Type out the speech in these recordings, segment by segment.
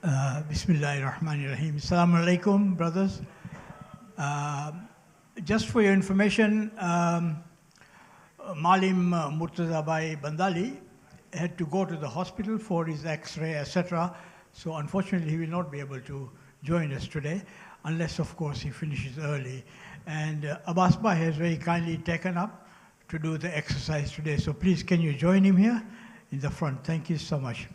Bismillahirrahmanirrahim. Assalamu alaikum, brothers. Just for your information, Malim Murtaza Bhai Bandali had to go to the hospital for his X-ray, etc. So unfortunately, he will not be able to join us today, unless, of course, he finishes early. And Abbas Bhai has very kindly taken up to do the exercise today. So please, can you join him here in the front? Thank you so much.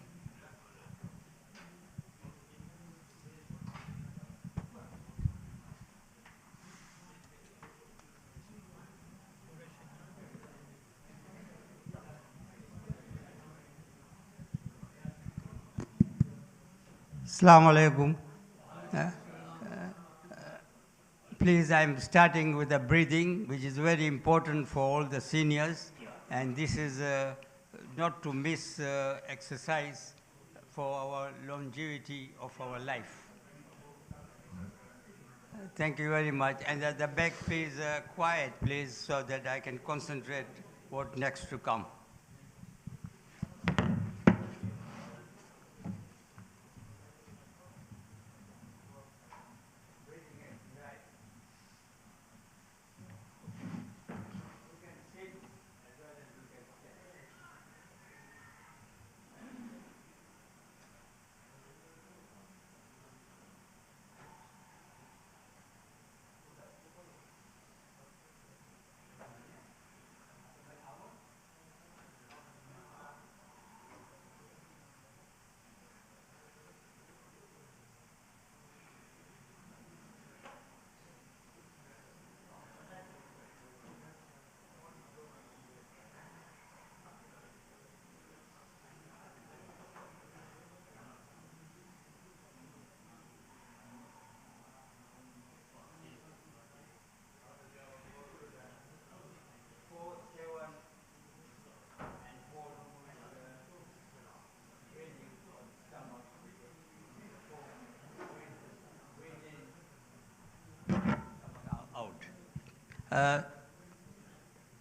Assalamu alaikum. Please, I'm starting with the breathing, which is very important for all the seniors. And this is not to miss exercise for our longevity of our life. Thank you very much. And at the back, please, quiet, please, so that I can concentrate what next to come.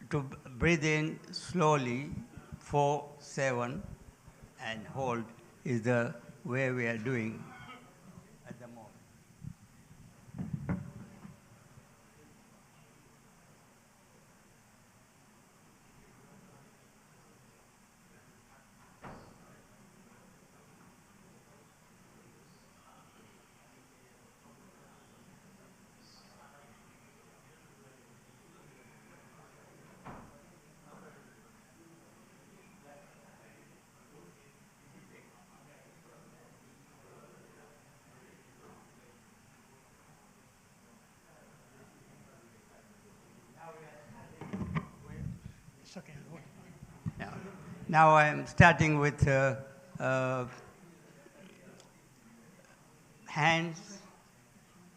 To breathe in slowly, 4, 7, and hold is the way we are doing at the moment. Now I'm starting with hands,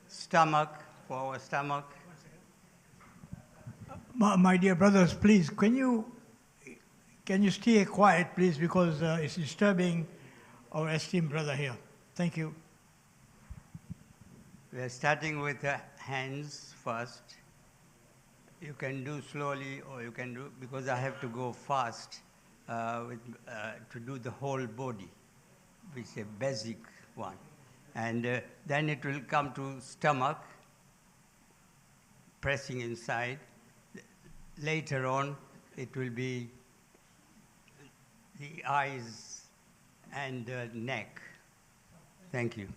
stomach, for our stomach. My dear brothers, please, can you stay quiet, please, because it's disturbing our esteemed brother here. Thank you. We are starting with hands first. You can do slowly, or you can do, because I have to go fast to do the whole body, which is a basic one. And then it will come to stomach, pressing inside. Later on, it will be the eyes and neck. Thank you.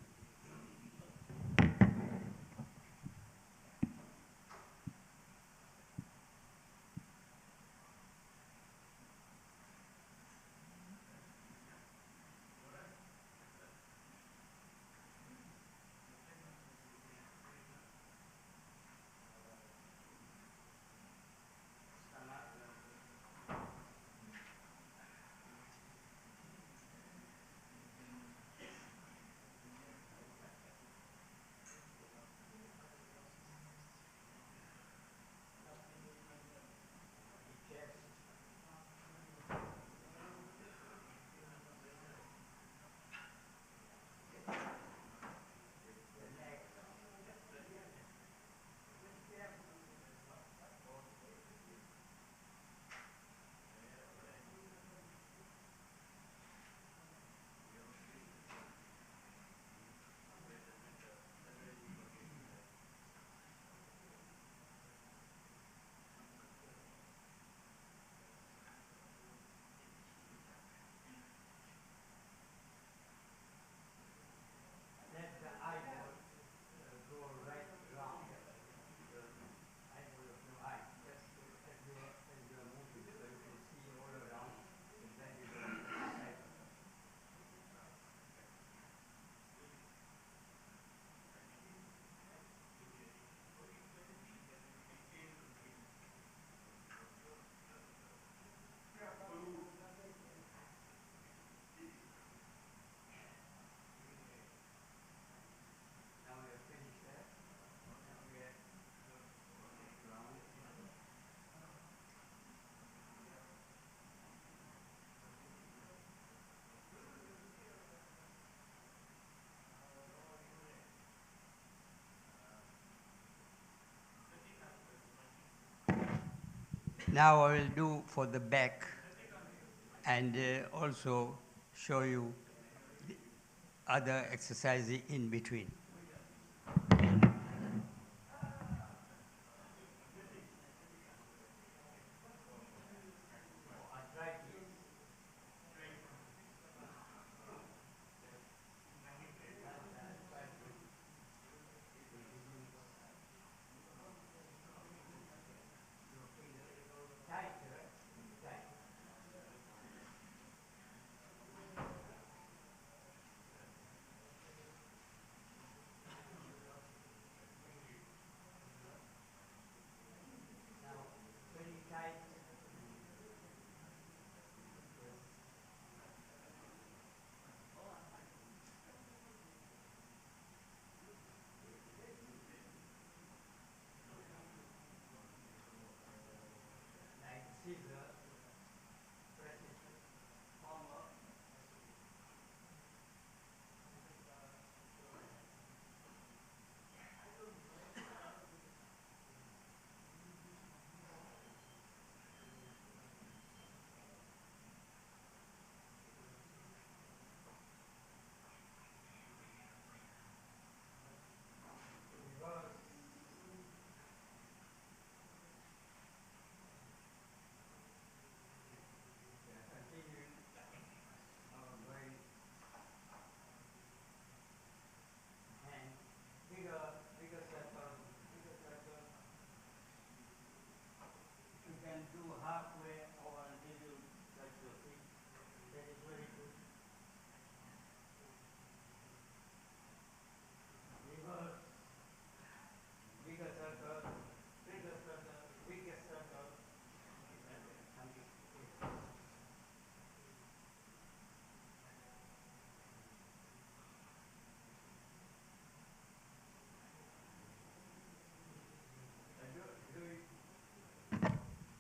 Now I will do for the back and also show you the other exercises in between.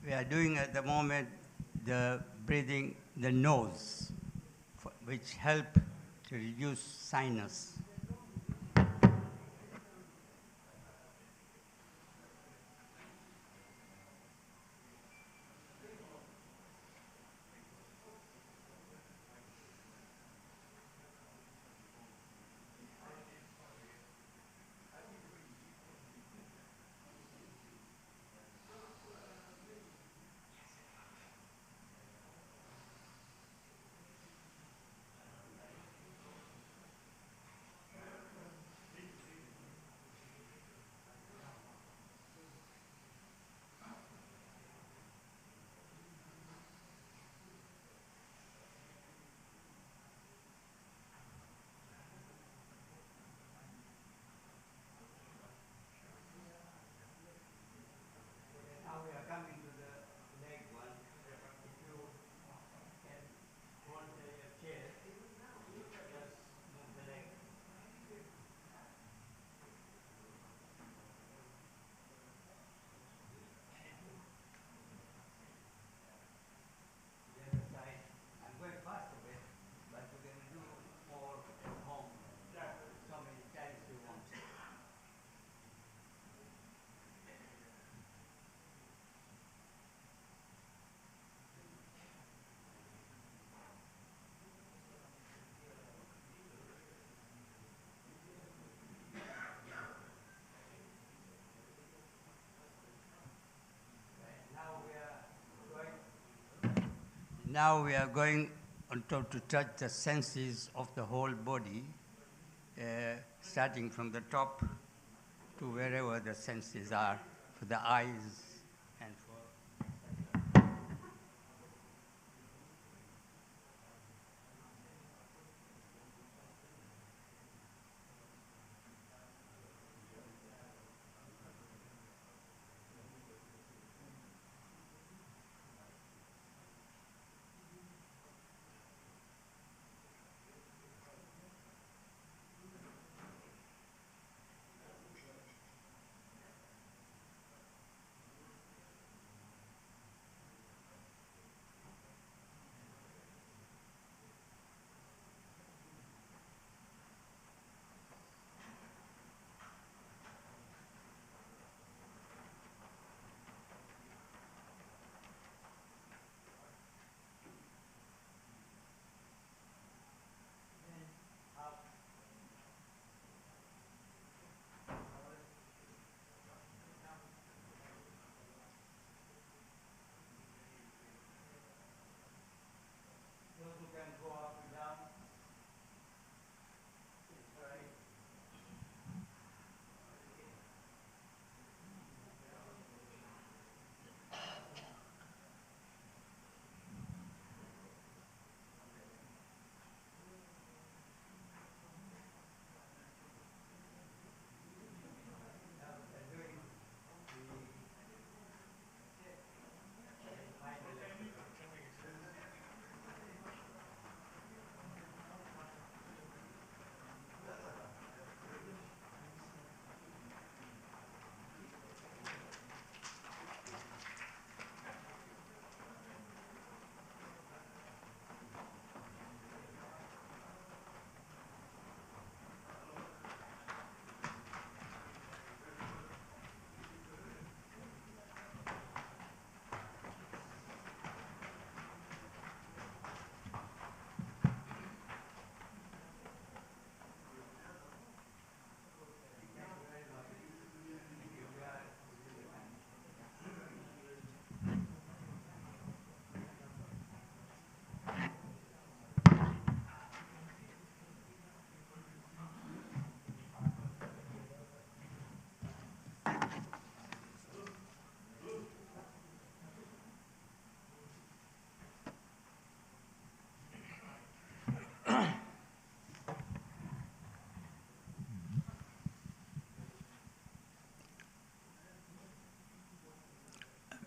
We are doing at the moment the breathing, the nose, which help to reduce sinus. Now we are going on to touch the senses of the whole body, starting from the top to wherever the senses are, for the eyes and for...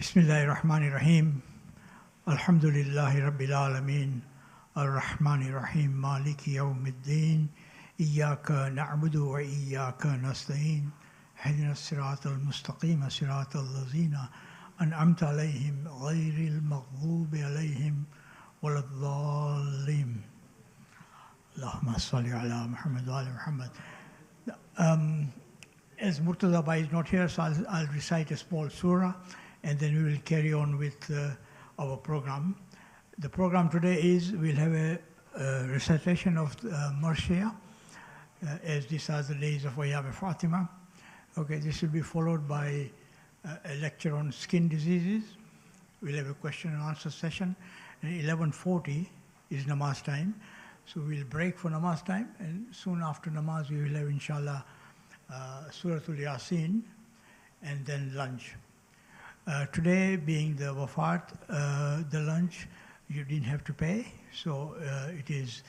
Bismillahirrahmanirrahim. Alhamdulillahi Rabbil Alameen. Ar-Rahmanir-Rahim. Maliki Yawmiddin. Iyyaka na'budu wa iyyaka nasta'in. Ihdina as-siratal mustaqim, siratal ladzina an'amta alayhim ghayril maghdubi alayhim waladdallin. Allahumma salli ala Muhammad wa ala Muhammad. As Murtaza Bhai is not here, so I'll recite a small surah, and then we will carry on with our program. The program today is we'll have a recitation of Marshia, as these are the days of Ayam Fatima. Okay, this will be followed by a lecture on skin diseases. We'll have a question and answer session. And 11:40 is namaz time. So we'll break for namaz time, and soon after namaz we will have, inshallah, Suratul Yasin, and then lunch. Today, being the wafat, the lunch you didn't have to pay, so it is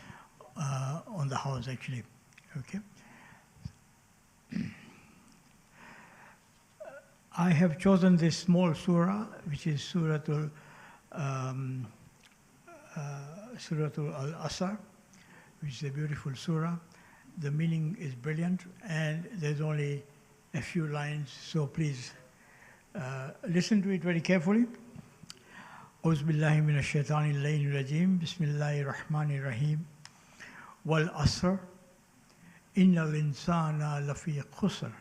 on the house actually. Okay. I have chosen this small surah, which is Suratul Al-Asr, which is a beautiful surah. The meaning is brilliant, and there's only a few lines, so please listen to it very carefully. Auzu billahi minash shaitanir rajim. Bismillahir rahmanir rahim. Wal asr innal insana lafi khusr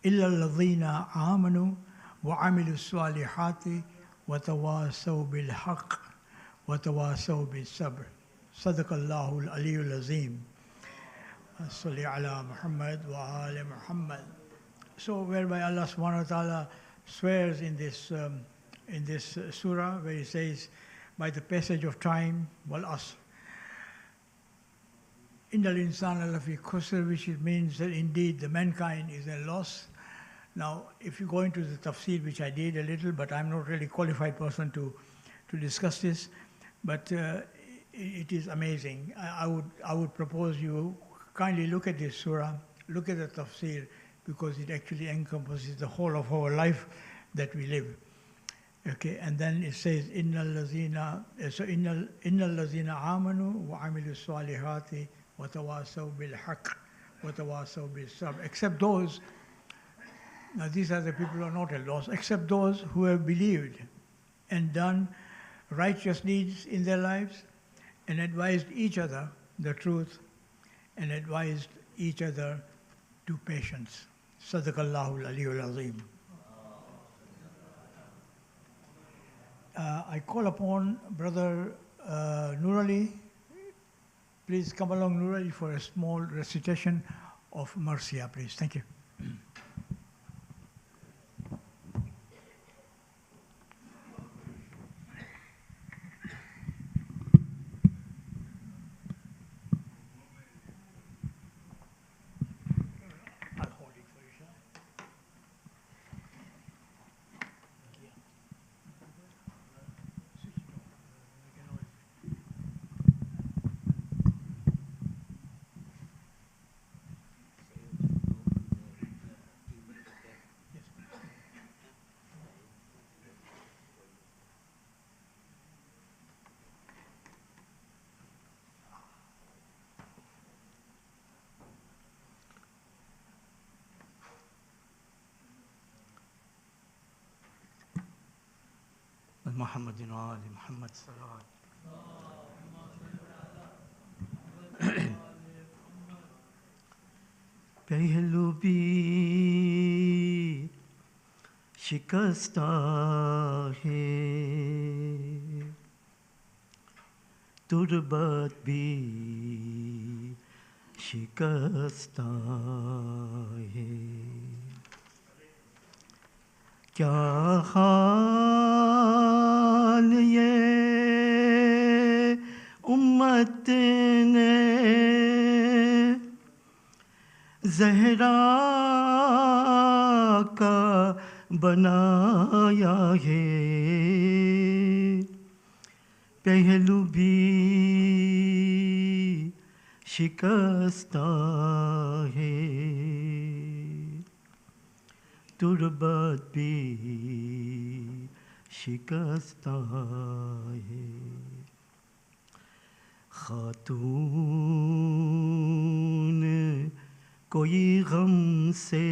illa alladhina amanu wa amilus salihati wa tawasaw bil haqq wa tawasaw bis sabr. Sadaqallahu al-aliyyul azim. Salli ala Muhammad wa ala Muhammad. So, whereby Allah subhanahu wa ta'ala swears in this surah, where He says, by the passage of time, wal asr, innal insana lafi khusr, which means that indeed the mankind is at loss. Now, if you go into the tafsir, which I did a little, but I'm not really qualified person to discuss this, but it is amazing. I would propose you kindly look at this surah, look at the tafsir, because it actually encompasses the whole of our life that we live. Okay, and then it says, innal lazina amanu wa amilu salihati wa tawasaw bil haqq wa tawasaw bis sabr. Except those, now these are the people who are not at loss, except those who have believed and done righteous deeds in their lives and advised each other the truth and advised each other to patience. Sadaqallahu al-aliyyul azim. I call upon Brother Nur Ali. Please come along, Nur Ali, for a small recitation of Marsiya, please. Thank you. Muhammadin wa ali Muhammad salawat. पहलू भी शिकस्ता है, तुरबत भी शिकस्ता है। क्या हाल ये उम्मत ने ज़हरा का बनाया है, पहलू भी शिकस्ता है, تربت بھی شکستہ ہے خاتون کوئی غم سے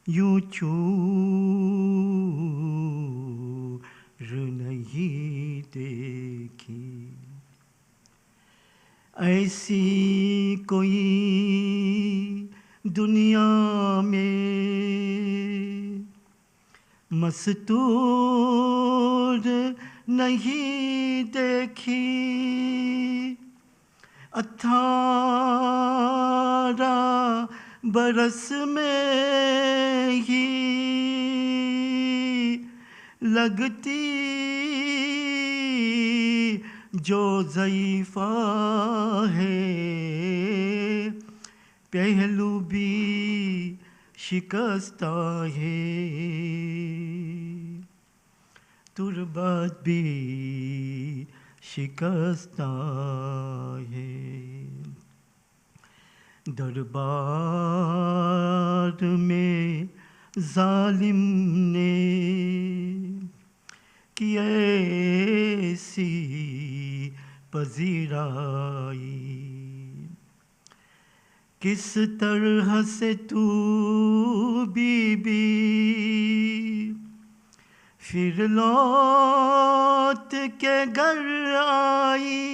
یوں چور نہیں دیکھی ایسی کوئی دنیا میں مستور نہیں دیکھی 18 برس میں ہی لگتی جو ضعیفہ ہے پہلو بھی شکستہ ہے تربت بھی شکستہ ہے دربار میں ظالم نے کی ایسی پذیرائی کس طرح سے تو بی بی پھر لوٹ کے گھر آئی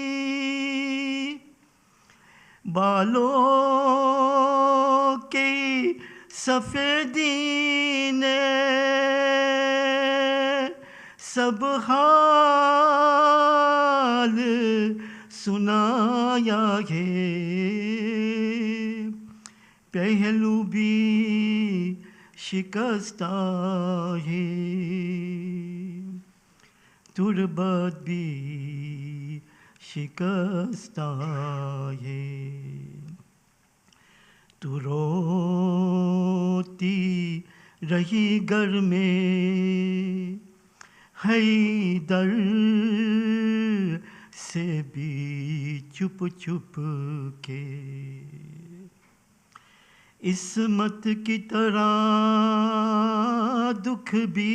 بالوں کی سفیدی نے سب حال سنایا ہے پہلو بھی شکستہ ہے تربت بھی شکستہ ہے تو روتی رہی گھر میں حیدر سے بھی چھپ چھپ کے عصمت کی طرح دکھ بھی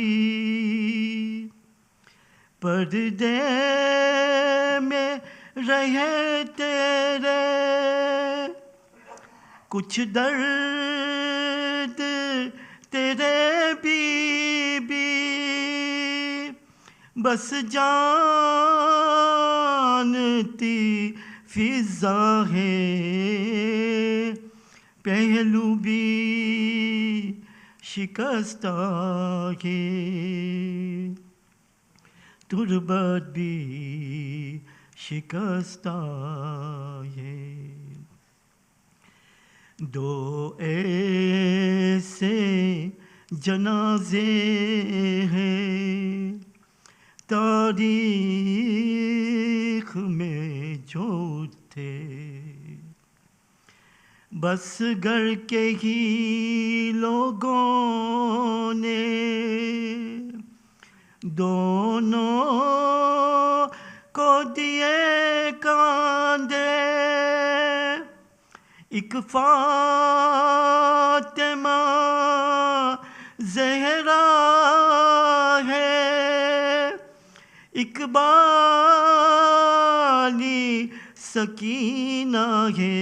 پردے میں رہے تیرے کچھ درد تیرے بھی بس جانتی فضا ہے پہلو بھی شکستہ ہے تربت بھی شکستہ ہے دو ایسے جنازے ہیں تاریخ میں جو تھے بس گھر کے ہی لوگوں نے دونوں کو دیے کاندھے ایک فاطمہ زہرا ہے ایک بانی سکینہ ہے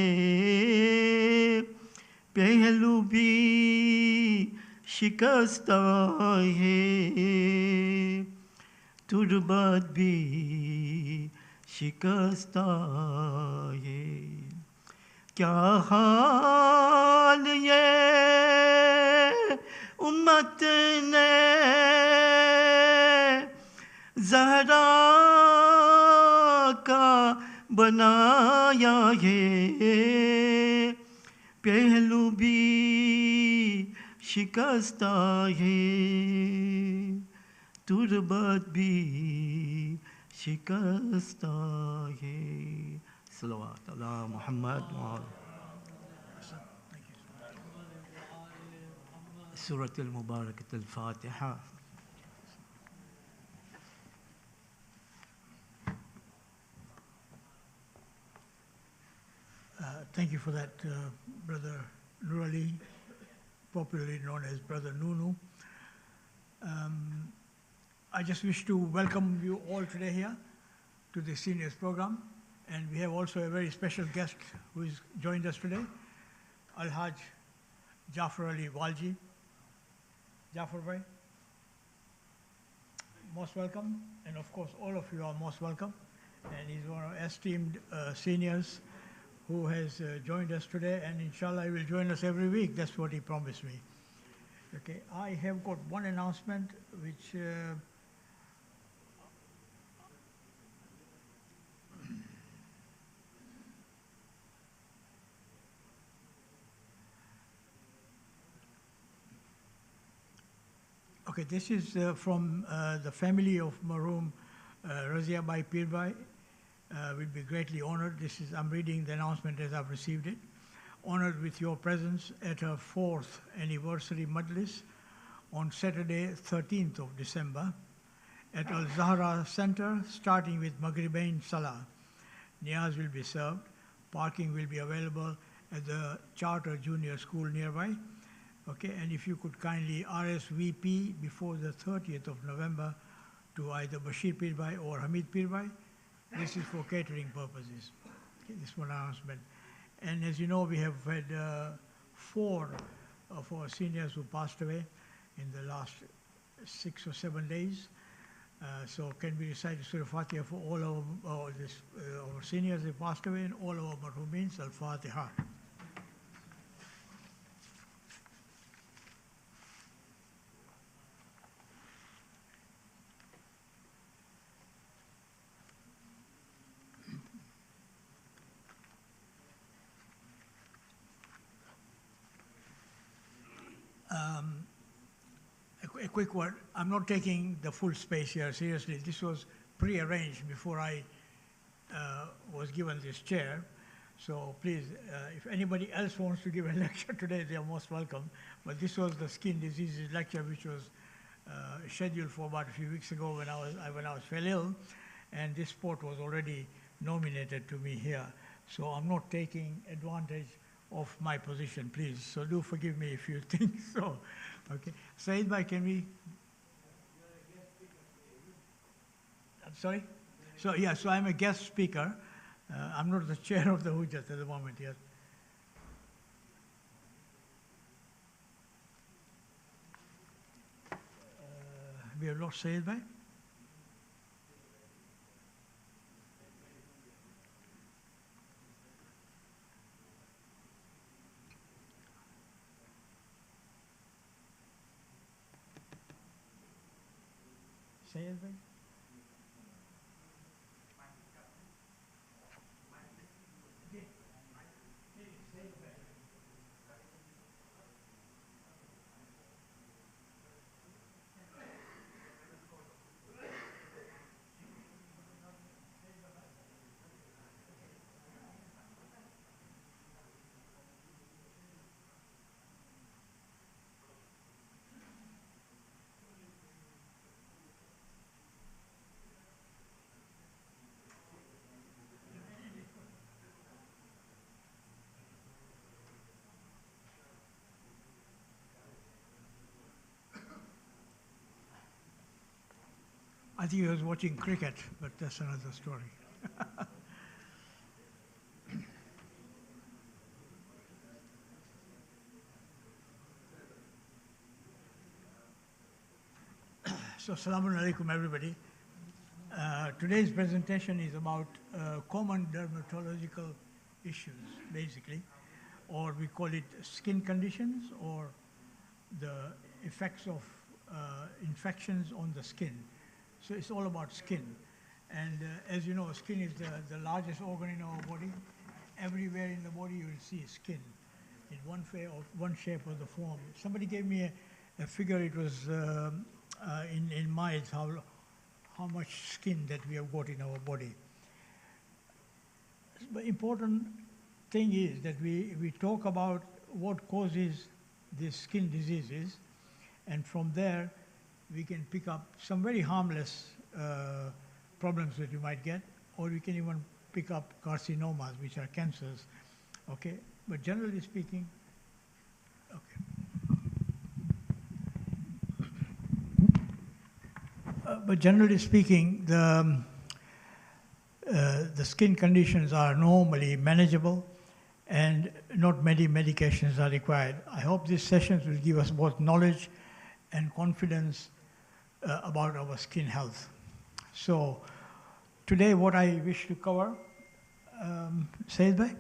پہلو بھی شکستہ ہے تربت بھی شکستہ ہے کیا حال یہ امت نے زہرا کا بنایا ہے پہلو بھی شکستہ ہے تربت بھی شکستہ ہے صلوات علی محمد سورة المباركة الفاتحة Thank you for that, Brother Nur Ali. popularly known as Brother Nunu. I just wish to welcome you all today here to the seniors program. And we have also a very special guest who has joined us today, Al-Haj Jafar Ali Walji. Jafar Bhai, most welcome. And of course, all of you are most welcome. And he's one of our esteemed seniors who has joined us today. And inshallah, he will join us every week. That's what he promised me. Okay, I have got one announcement which okay, this is from the family of Maroom Razia Bai Pir Bhai. We'll be greatly honored. I'm reading the announcement as I've received it. Honored with your presence at her 4th anniversary Majlis on Saturday, 13th of December at Al-Zahra Center, starting with Maghribain Salah. Niyaz will be served. Parking will be available at the Charter Junior School nearby. Okay, and if you could kindly RSVP before the 30th of November to either Bashir Pir Bhai or Hamid Pir Bhai. This is for catering purposes. Okay, this one announcement. And as you know, we have had 4 of our seniors who passed away in the last 6 or 7 days. So can we recite Surah Fatiha for all our seniors who passed away and all our marhumeens? Al-Fatiha. A quick word. I'm not taking the full space here, seriously. This was pre-arranged before I was given this chair. So please, if anybody else wants to give a lecture today, they are most welcome. But this was the skin diseases lecture, which was scheduled for about a few weeks ago when I was fell ill. And this spot was already nominated to me here. So I'm not taking advantage of my position, please. So do forgive me if you think so. Okay. Saeed Bhai, can we? I'm sorry? So, yeah, so I'm a guest speaker. I'm not the chair of the Hujjat at the moment yet. We have lost Saeed Bhai. Saeed Bhai? I think he was watching cricket, but that's another story. So, Assalamu alaikum, everybody. Today's presentation is about common dermatological issues, basically, or we call it skin conditions or the effects of infections on the skin. So it's all about skin. And as you know, skin is the largest organ in our body. Everywhere in the body you will see skin in one shape or the form. Somebody gave me a figure, it was in miles, how much skin that we have got in our body. The important thing is that we talk about what causes these skin diseases, and from there we can pick up some very harmless problems that you might get, or we can even pick up carcinomas, which are cancers, okay? But generally speaking, okay. but generally speaking, the skin conditions are normally manageable and not many medications are required. I hope these sessions will give us both knowledge and confidence about our skin health. So today what I wish to cover, Saeed Bhai?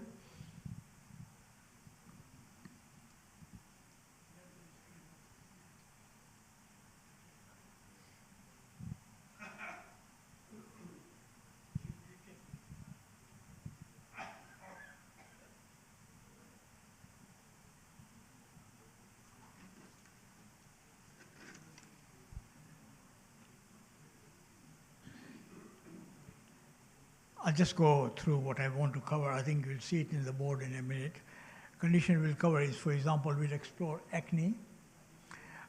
I'll just go through what I want to cover. I think you'll see it in the board in a minute. Condition we'll cover is, for example, we'll explore acne,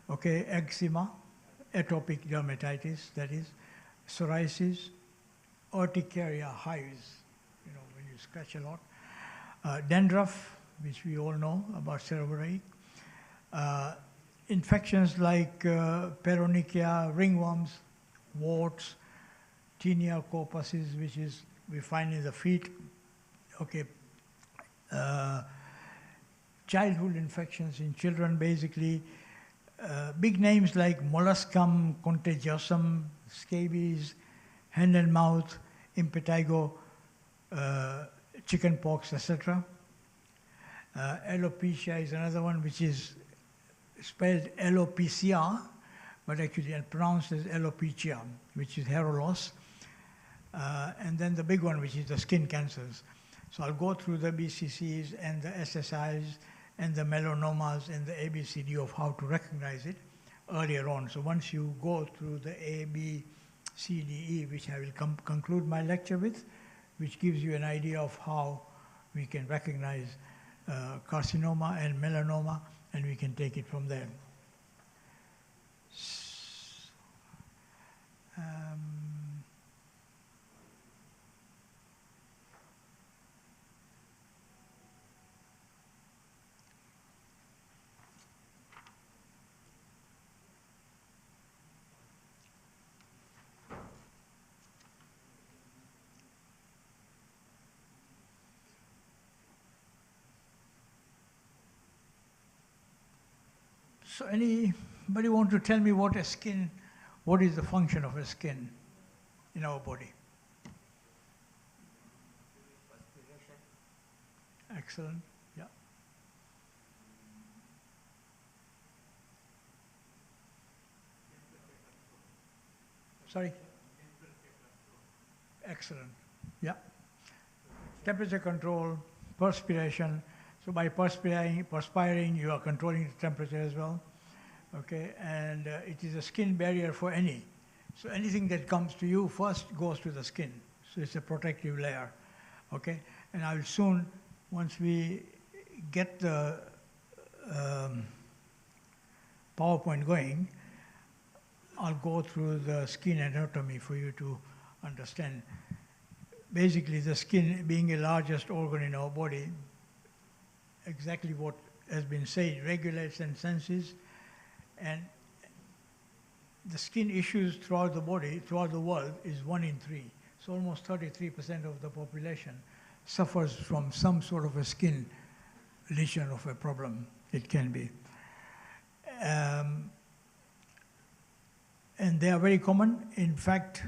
okay, eczema, atopic dermatitis, that is, psoriasis, urticaria hives, you know, when you scratch a lot, dandruff, which we all know about seborrheic, infections like paronychia, ringworms, warts, tinea corpus's, which is we find in the feet, okay, childhood infections in children, basically, big names like molluscum contagiosum, scabies, hand and mouth, impetigo, chickenpox, etc. Alopecia is another one, which is spelled alopecia, but actually pronounced as alopecia, which is hair loss. And then the big one, which is the skin cancers. So I'll go through the BCCs and the SSIs and the melanomas and the ABCD of how to recognize it earlier on. So once you go through the A, B, C, D, E, which I will conclude my lecture with, which gives you an idea of how we can recognize carcinoma and melanoma, and we can take it from there. So anybody want to tell me what is the function of a skin in our body? Excellent, yeah. Sorry? Excellent, yeah. Temperature control, perspiration. So by perspiring, you are controlling the temperature as well, okay? And it is a skin barrier for any. So anything that comes to you first goes to the skin. So it's a protective layer, okay? And I will soon, once we get the PowerPoint going, I'll go through the skin anatomy for you to understand. Basically, the skin being the largest organ in our body, exactly what has been said, regulates and senses, and the skin issues throughout the body, throughout the world, is 1 in 3. So almost 33% of the population suffers from some sort of a skin lesion of a problem. It can be. And they are very common. In fact,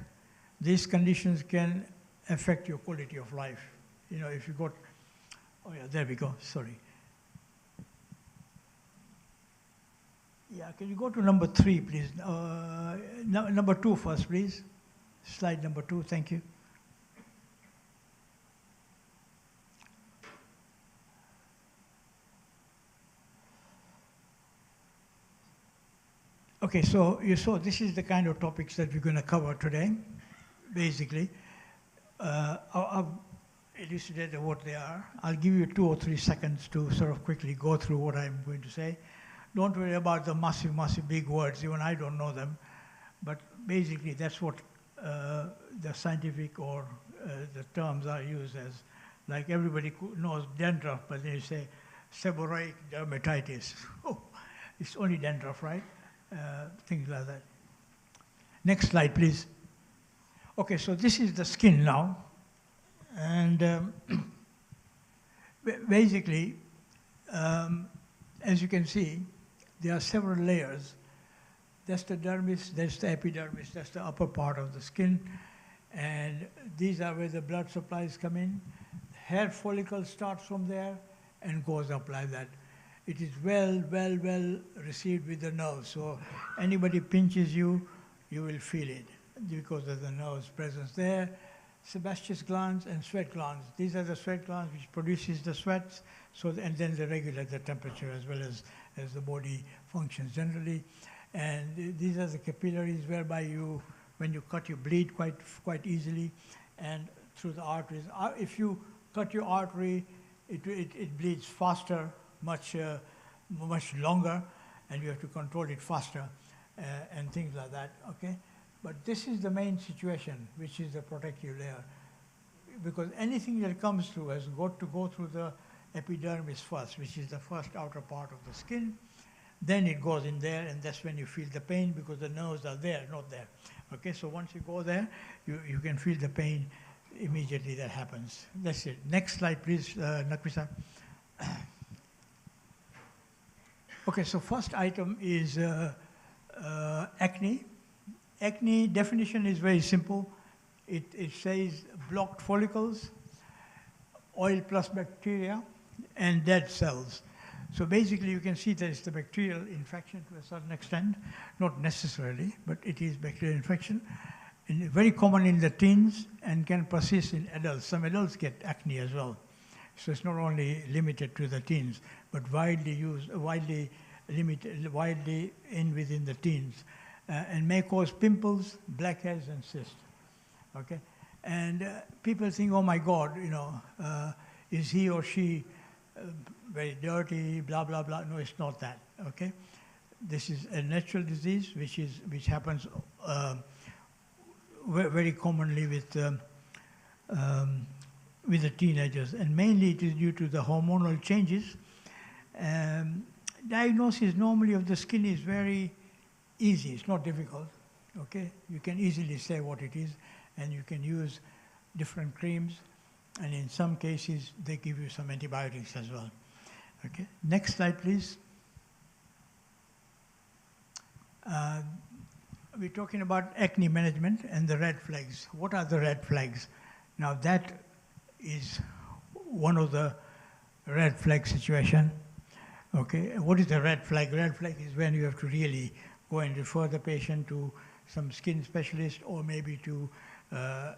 these conditions can affect your quality of life. You know, if you got, oh yeah, there we go, sorry. Yeah, can you go to number 3, please? Number 2 first, please. Slide number 2, thank you. Okay, so you saw this is the kind of topics that we're going to cover today, basically. I've elucidated what they are. I'll give you 2 or 3 seconds to sort of quickly go through what I'm going to say. Don't worry about the massive big words, even I don't know them. But basically that's what the scientific or the terms are used as. Like everybody knows dandruff, but they say seborrheic dermatitis. Oh, it's only dandruff, right? Things like that. Next slide, please. Okay, so this is the skin now. And basically, as you can see, there are several layers. That's the dermis, that's the epidermis, that's the upper part of the skin. And these are where the blood supplies come in. Hair follicle starts from there and goes up like that. It is well received with the nerves. So anybody pinches you, you will feel it because of the nerves presence there. Sebaceous glands and sweat glands. These are the sweat glands which produces the sweats, so and then they regulate the temperature as well as the body functions generally. And these are the capillaries whereby you, when you cut, you bleed quite easily, and through the arteries. If you cut your artery, it bleeds faster, much longer, and you have to control it faster, and things like that. Okay. But this is the main situation, which is the protective layer. Because anything that comes through has got to go through the epidermis first, which is the first outer part of the skin. Then it goes in there, and that's when you feel the pain because the nerves are there, not there. Okay, so once you go there, you can feel the pain immediately that happens. That's it. Next slide, please, Nakvisa. Okay, so first item is acne. Acne definition is very simple. It says blocked follicles, oil plus bacteria, and dead cells. So basically you can see that it's the bacterial infection to a certain extent, not necessarily, but it is bacterial infection. And very common in the teens and can persist in adults. Some adults get acne as well. So it's not only limited to the teens, but widely used, widely in within the teens. And may cause pimples, blackheads, and cysts. Okay, and people think, oh my God, you know, is he or she very dirty? Blah blah blah. No, it's not that. Okay, this is a natural disease which happens very commonly with the teenagers, and mainly it is due to the hormonal changes. Diagnosis normally of the skin is very easy, it's not difficult, okay? You can easily say what it is, and you can use different creams, and in some cases, they give you some antibiotics as well, okay? Next slide, please. We're talking about acne management and the red flags. What are the red flags? Now that is one of the red flag situation, okay? What is the red flag? Red flag is when you have to really go and refer the patient to some skin specialist or maybe to a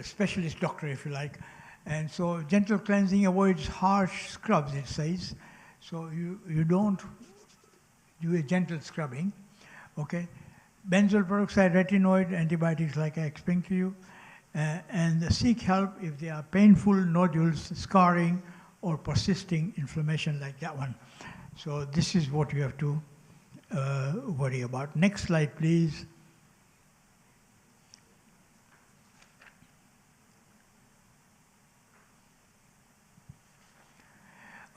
specialist doctor, if you like. And so gentle cleansing avoids harsh scrubs, it says. So you don't do a gentle scrubbing, okay? Benzoyl peroxide, retinoid, antibiotics like I explained to you. And seek help if there are painful nodules, scarring, or persisting inflammation like that one. So this is what you have to worry about. Next slide, please.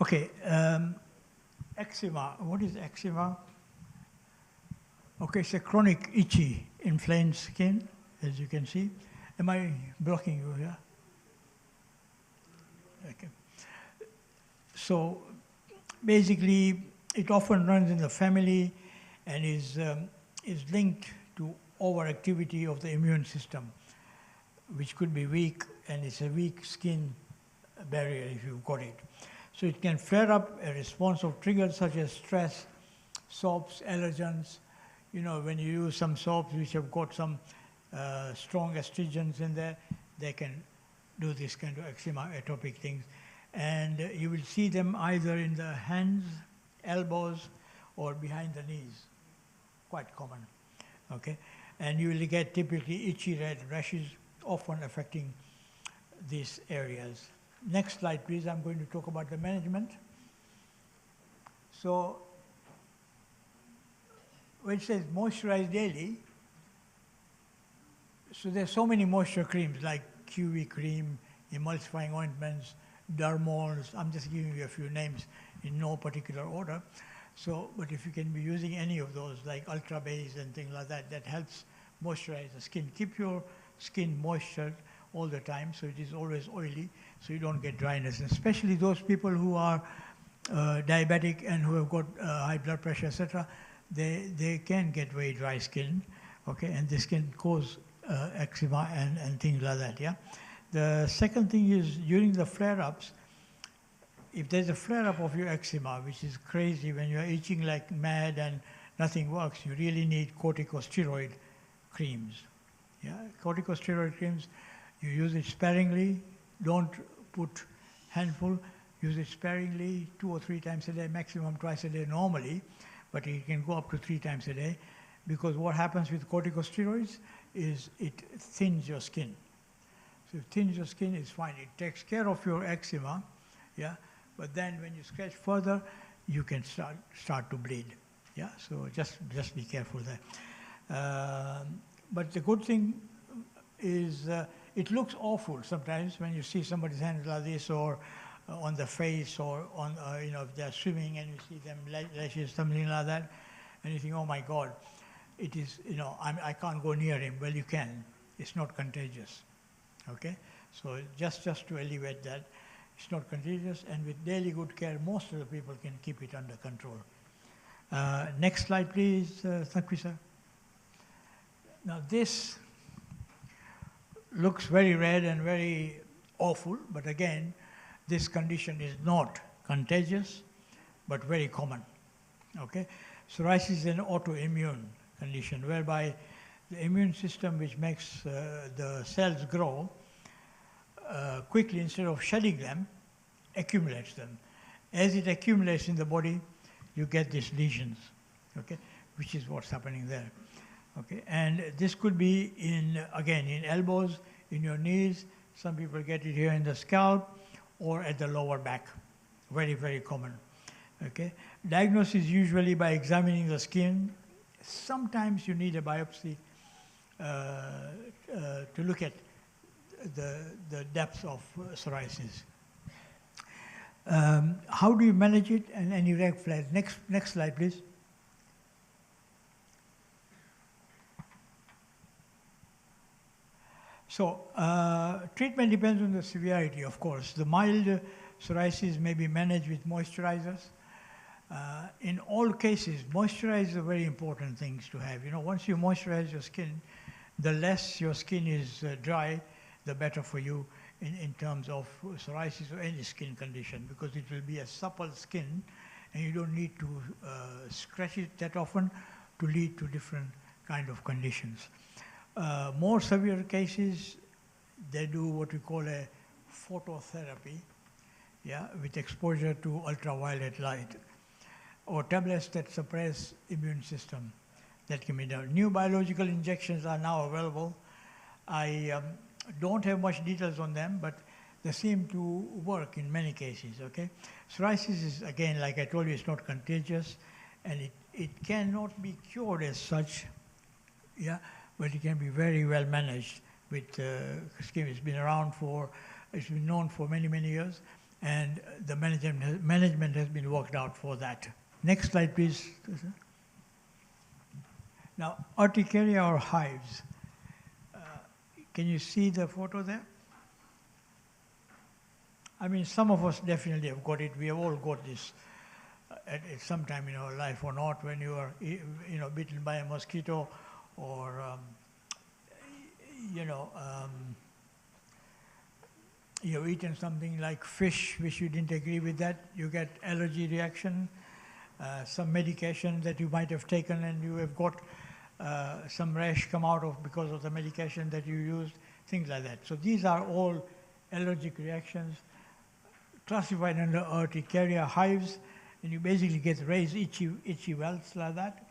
Okay, eczema. What is eczema? Okay, it's a chronic, itchy, inflamed skin, as you can see. Am I blocking you here? Okay. So basically, it often runs in the family and is linked to overactivity of the immune system, which could be weak, and it's a weak skin barrier if you've got it. So it can flare up a response of triggers such as stress, soaps, allergens. You know, when you use some soaps which have got some strong astringents in there, they can do this kind of eczema, atopic things. And you will see them either in the hands, elbows, or behind the knees. Quite common, okay? And you will get typically itchy red rashes, often affecting these areas. Next slide, please. I'm going to talk about the management. So, when it says moisturize daily, so there's so many moisture creams like QV cream, emulsifying ointments, dermols. I'm just giving you a few names in no particular order. So, but if you can be using any of those, like Ultra Base and things like that, that helps moisturize the skin. Keep your skin moistured all the time, so it is always oily, so you don't get dryness. And especially those people who are diabetic and who have got high blood pressure, etc., they can get very dry skin, okay, and this can cause eczema and things like that, yeah. The second thing is during the flare-ups, if there's a flare-up of your eczema, which is crazy when you're itching like mad and nothing works, you really need corticosteroid creams. Yeah, corticosteroid creams, you use it sparingly, don't put handful, use it sparingly 2 or 3 times a day, maximum twice a day normally, but it can go up to 3 times a day, because what happens with corticosteroids is it thins your skin. So if it thins your skin, it's fine. It takes care of your eczema, yeah, but then when you scratch further, you can start to bleed. Yeah, so just be careful there. But the good thing is it looks awful sometimes when you see somebody's hands like this, or on the face, or on you know, if they're swimming and you see them lashes, something like that, and you think, oh my God, it is, you know, I can't go near him. Well, you can. It's not contagious. Okay, so just to alleviate that. It's not contagious, and with daily good care, most of the people can keep it under control. Next slide, please, Khaki sir. Now this looks very red and very awful, but again, this condition is not contagious, but very common. Okay, psoriasis is an autoimmune condition whereby the immune system, which makes the cells grow, quickly, instead of shedding them, accumulates them. As it accumulates in the body, you get these lesions, okay, which is what's happening there. Okay, and this could be again in elbows, in your knees. Some people get it here in the scalp or at the lower back. Very, very common. Okay, diagnosis usually by examining the skin. Sometimes you need a biopsy to look at the depth of psoriasis. How do you manage it, and any red flags? Next slide, please. So treatment depends on the severity, of course. The mild psoriasis may be managed with moisturizers. In all cases, moisturize is a very important thing to have. You know, once you moisturize your skin, the less your skin is dry, the better for you in terms of psoriasis or any skin condition, because it will be a supple skin and you don't need to scratch it that often to lead to different kind of conditions. More severe cases, they do what we call a phototherapy, yeah, with exposure to ultraviolet light, or tablets that suppress immune system. That can be done. New biological injections are now available. I don't have much details on them, but they seem to work in many cases, okay? Psoriasis is, again, like I told you, it's not contagious, and it cannot be cured as such, yeah, but it can be very well managed with skin. It's been known for many, many years, and the management has been worked out for that. Next slide, please. Now, urticaria or hives. Can you see the photo there? I mean, some of us definitely have got it. We have all got this at some time in our life or not, when you are, you know, bitten by a mosquito, or, you've eaten something like fish, which you didn't agree with that, you get allergy reaction. Some medication that you might have taken and you have got some rash come out of because of the medication that you used, things like that. So these are all allergic reactions classified under urticaria. Hives, and you basically get raised itchy welts like that,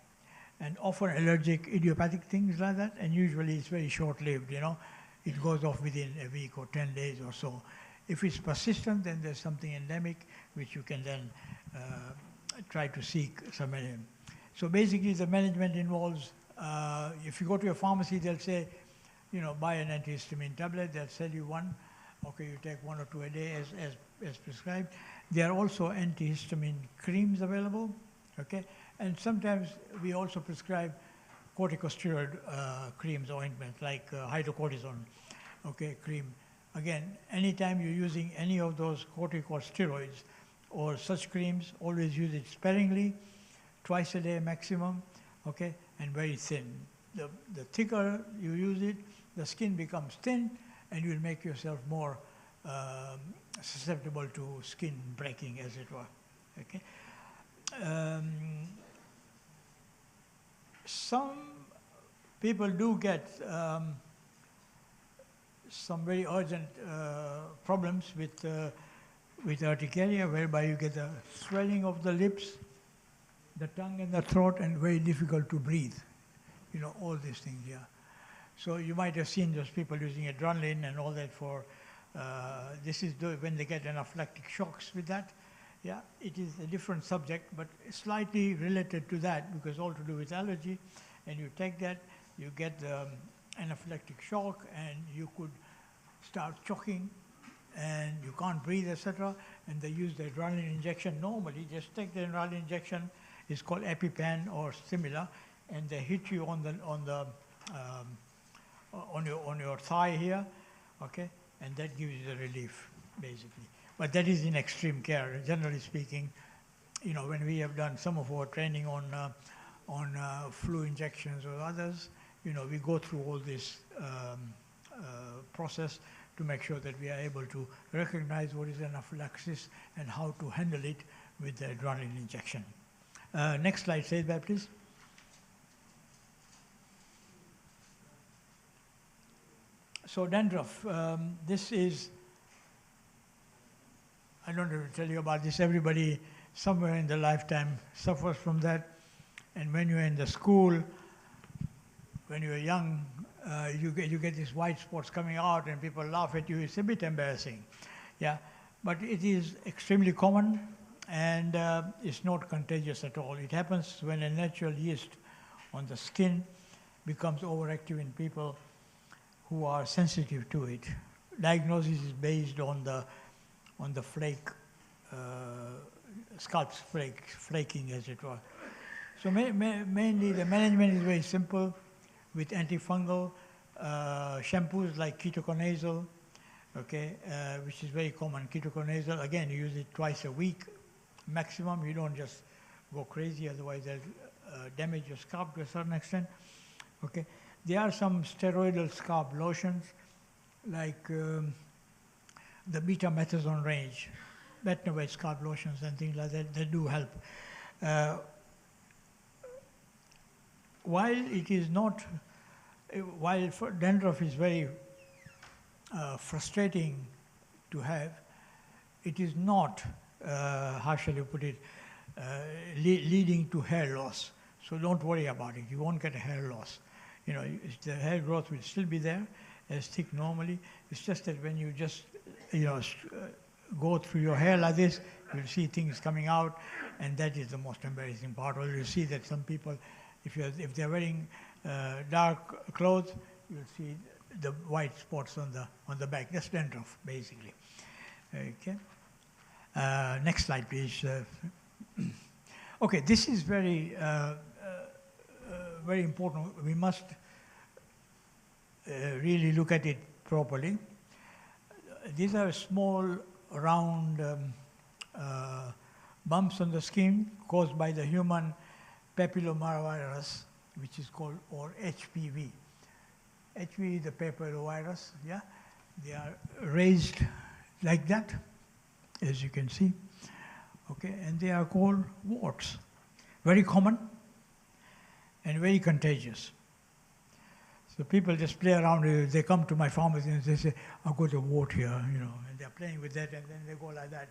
and often allergic idiopathic things like that, and usually it's very short-lived, you know. It goes off within a week or 10 days or so. If it's persistent, then there's something endemic which you can then try to seek some management. So basically the management involves, if you go to a pharmacy, they'll say, you know, buy an antihistamine tablet, they'll sell you one. Okay, you take 1 or 2 a day as prescribed. There are also antihistamine creams available, Okay? And sometimes we also prescribe corticosteroid creams, ointments, like hydrocortisone, okay, cream. Again, anytime you're using any of those corticosteroids or such creams, always use it sparingly, twice a day maximum, okay, and very thin. The thicker you use it, the skin becomes thin, and you'll make yourself more susceptible to skin breaking, as it were. Okay. Some people do get some very urgent problems with urticaria, whereby you get a swelling of the lips, the tongue and the throat, and very difficult to breathe. You know, all these things, yeah. So you might have seen those people using adrenaline and all that for, this is when they get anaphylactic shocks with that. Yeah, it is a different subject, but slightly related to that, because all to do with allergy. And you take that, you get the anaphylactic shock, and you could start choking, and you can't breathe, etc. And they use the adrenaline injection. Normally, just take the adrenaline injection. It's called EpiPen or similar, and they hit you on your thigh here, okay, and that gives you the relief, basically. But that is in extreme care. Generally speaking, you know, when we have done some of our training on flu injections or others, you know, we go through all this process to make sure that we are able to recognize what is anaphylaxis and how to handle it with the adrenaline injection. Next slide, say that, please. So dandruff, this is, I don't have to tell you about this. Everybody somewhere in their lifetime suffers from that. And when you're in the school, when you're young, you get these white spots coming out and people laugh at you. It's a bit embarrassing, yeah. But it is extremely common, and it's not contagious at all. It happens when a natural yeast on the skin becomes overactive in people who are sensitive to it. Diagnosis is based on the flake, scalp flaking, as it were. So mainly the management is very simple with antifungal shampoos like ketoconazole, okay, which is very common. Ketoconazole, again, you use it twice a week maximum. You don't just go crazy, otherwise they'll damage your scalp to a certain extent. Okay. There are some steroidal scalp lotions like the betamethasone range, Betnovate scalp lotions and things like that. They do help. While it is not, while dandruff is very frustrating to have, it is not, how shall you put it, leading to hair loss. So don't worry about it. You won't get a hair loss. You know, the hair growth will still be there as thick normally. It's just that when you just, you know, go through your hair like this, you'll see things coming out, and that is the most embarrassing part. Or you'll see that some people, if they're wearing dark clothes, you'll see the white spots on the back. That's dandruff, basically. Okay. Next slide, please. Okay, this is very very important. We must really look at it properly. These are small, round bumps on the skin caused by the human papillomavirus, which is called, or HPV. HPV is the papillovirus, yeah? They are raised like that, as you can see, okay? And they are called warts. Very common and very contagious. So people just play around. They come to my pharmacy and they say, I've got a wart here, you know, and they're playing with that, and then they go like that.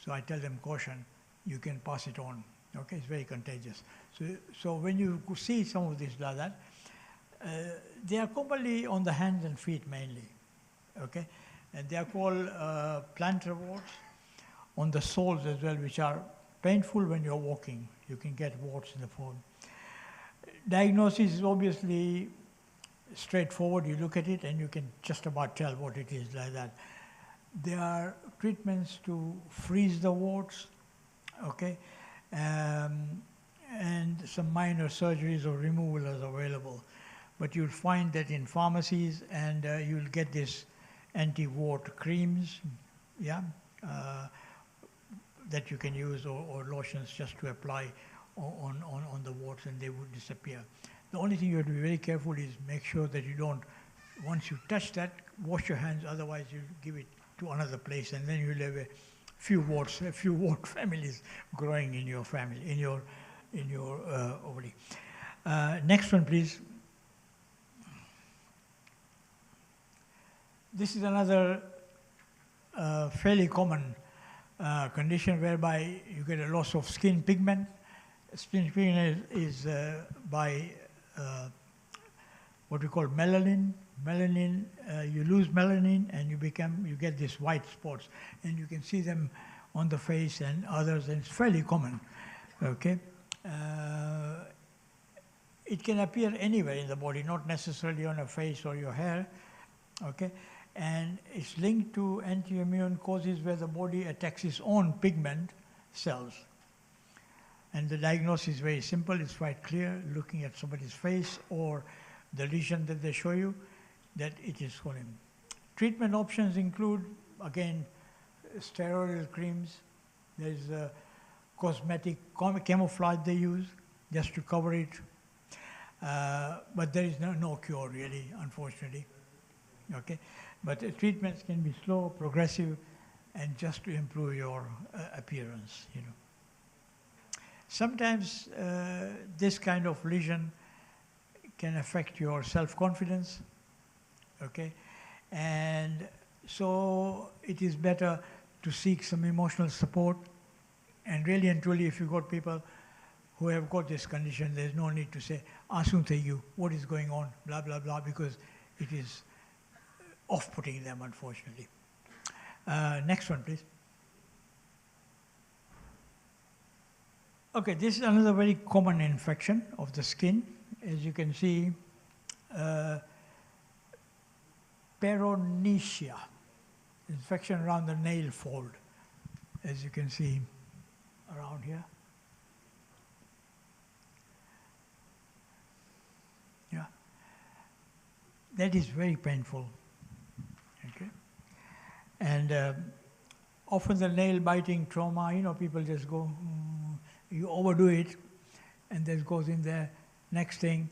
So I tell them, caution, you can pass it on. Okay, it's very contagious. So when you see some of this like that, they are commonly on the hands and feet mainly, okay? And they are called plantar warts, on the soles as well, which are painful when you're walking. You can get warts in the foot. Diagnosis is obviously straightforward. You look at it and you can just about tell what it is like that. There are treatments to freeze the warts, okay? some minor surgeries or removal is available. But you'll find that in pharmacies, and you'll get this anti-wart creams, yeah, that you can use, or lotions just to apply on the warts, and they would disappear. The only thing you have to be very careful is make sure that you don't, once you touch that, wash your hands, otherwise you'll give it to another place, and then you'll have a few warts, a few wart families growing in your family, in your ovary. Next one, please. This is another fairly common condition whereby you get a loss of skin pigment. Skin pigment is by what we call melanin. Melanin, you lose melanin and you get these white spots, and you can see them on the face and others, and it's fairly common. Okay, it can appear anywhere in the body, not necessarily on your face or your hair. Okay, and it's linked to anti-immune causes where the body attacks its own pigment cells. And the diagnosis is very simple, it's quite clear, looking at somebody's face or the lesion that they show you, that it is for him. Treatment options include, again, steroidal creams. There's a cosmetic camouflage they use just to cover it. But there is no cure really, unfortunately. Okay, but treatments can be slow, progressive, and just to improve your appearance, you know. Sometimes this kind of lesion can affect your self-confidence, okay? And so it is better to seek some emotional support. And really and truly, if you've got people who have got this condition, there's no need to say, "Asun you, what is going on?" blah, blah, blah, because it is off-putting them, unfortunately. Next one, please. Okay, this is another very common infection of the skin. As you can see, peronecia, infection around the nail fold, as you can see around here. Yeah, that is very painful. Okay, and often the nail biting trauma, you know, people just go, you overdo it, and that goes in there. Next thing,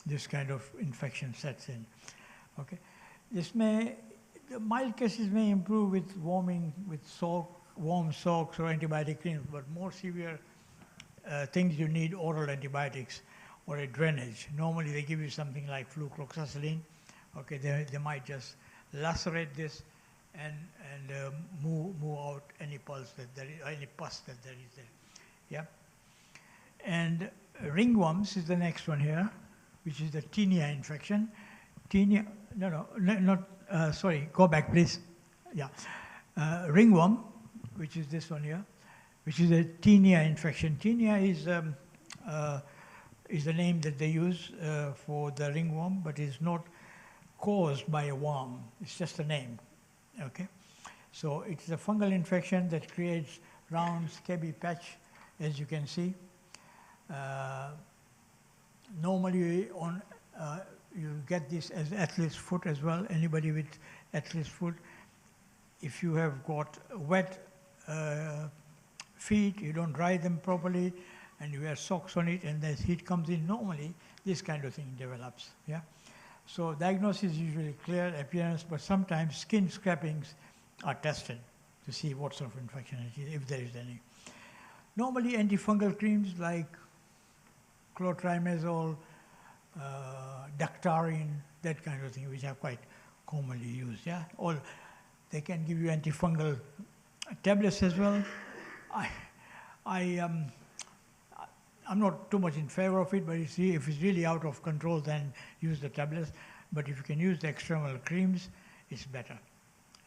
this kind of infection sets in. Okay, the mild cases may improve with warming, with warm socks or antibiotic creams, but more severe things you need oral antibiotics or a drainage. Normally they give you something like flucloxacillin. Okay, they might just lacerate this and move out any pulse that there is, any pus that there is there. Yeah, and ringworms is the next one here, which is the tinea infection. Tinea, sorry, go back please. Yeah, ringworm, which is this one here, which is a tinea infection. Tinea is the name that they use for the ringworm, but it's not caused by a worm. It's just a name. Okay, so it's a fungal infection that creates round, scabby patch, as you can see. Normally you get this as athlete's foot as well. Anybody with athlete's foot, if you have got wet feet, you don't dry them properly, and you wear socks on it, and the heat comes in, normally this kind of thing develops. Yeah. So diagnosis is usually clear, appearance, but sometimes skin scrapings are tested to see what sort of infection it is, if there is any. Normally antifungal creams like clotrimazole, Dactarin, that kind of thing, which are quite commonly used. Yeah, or they can give you antifungal tablets as well. I'm not too much in favor of it, but you see, if it's really out of control, then use the tablets. But if you can use the external creams, it's better.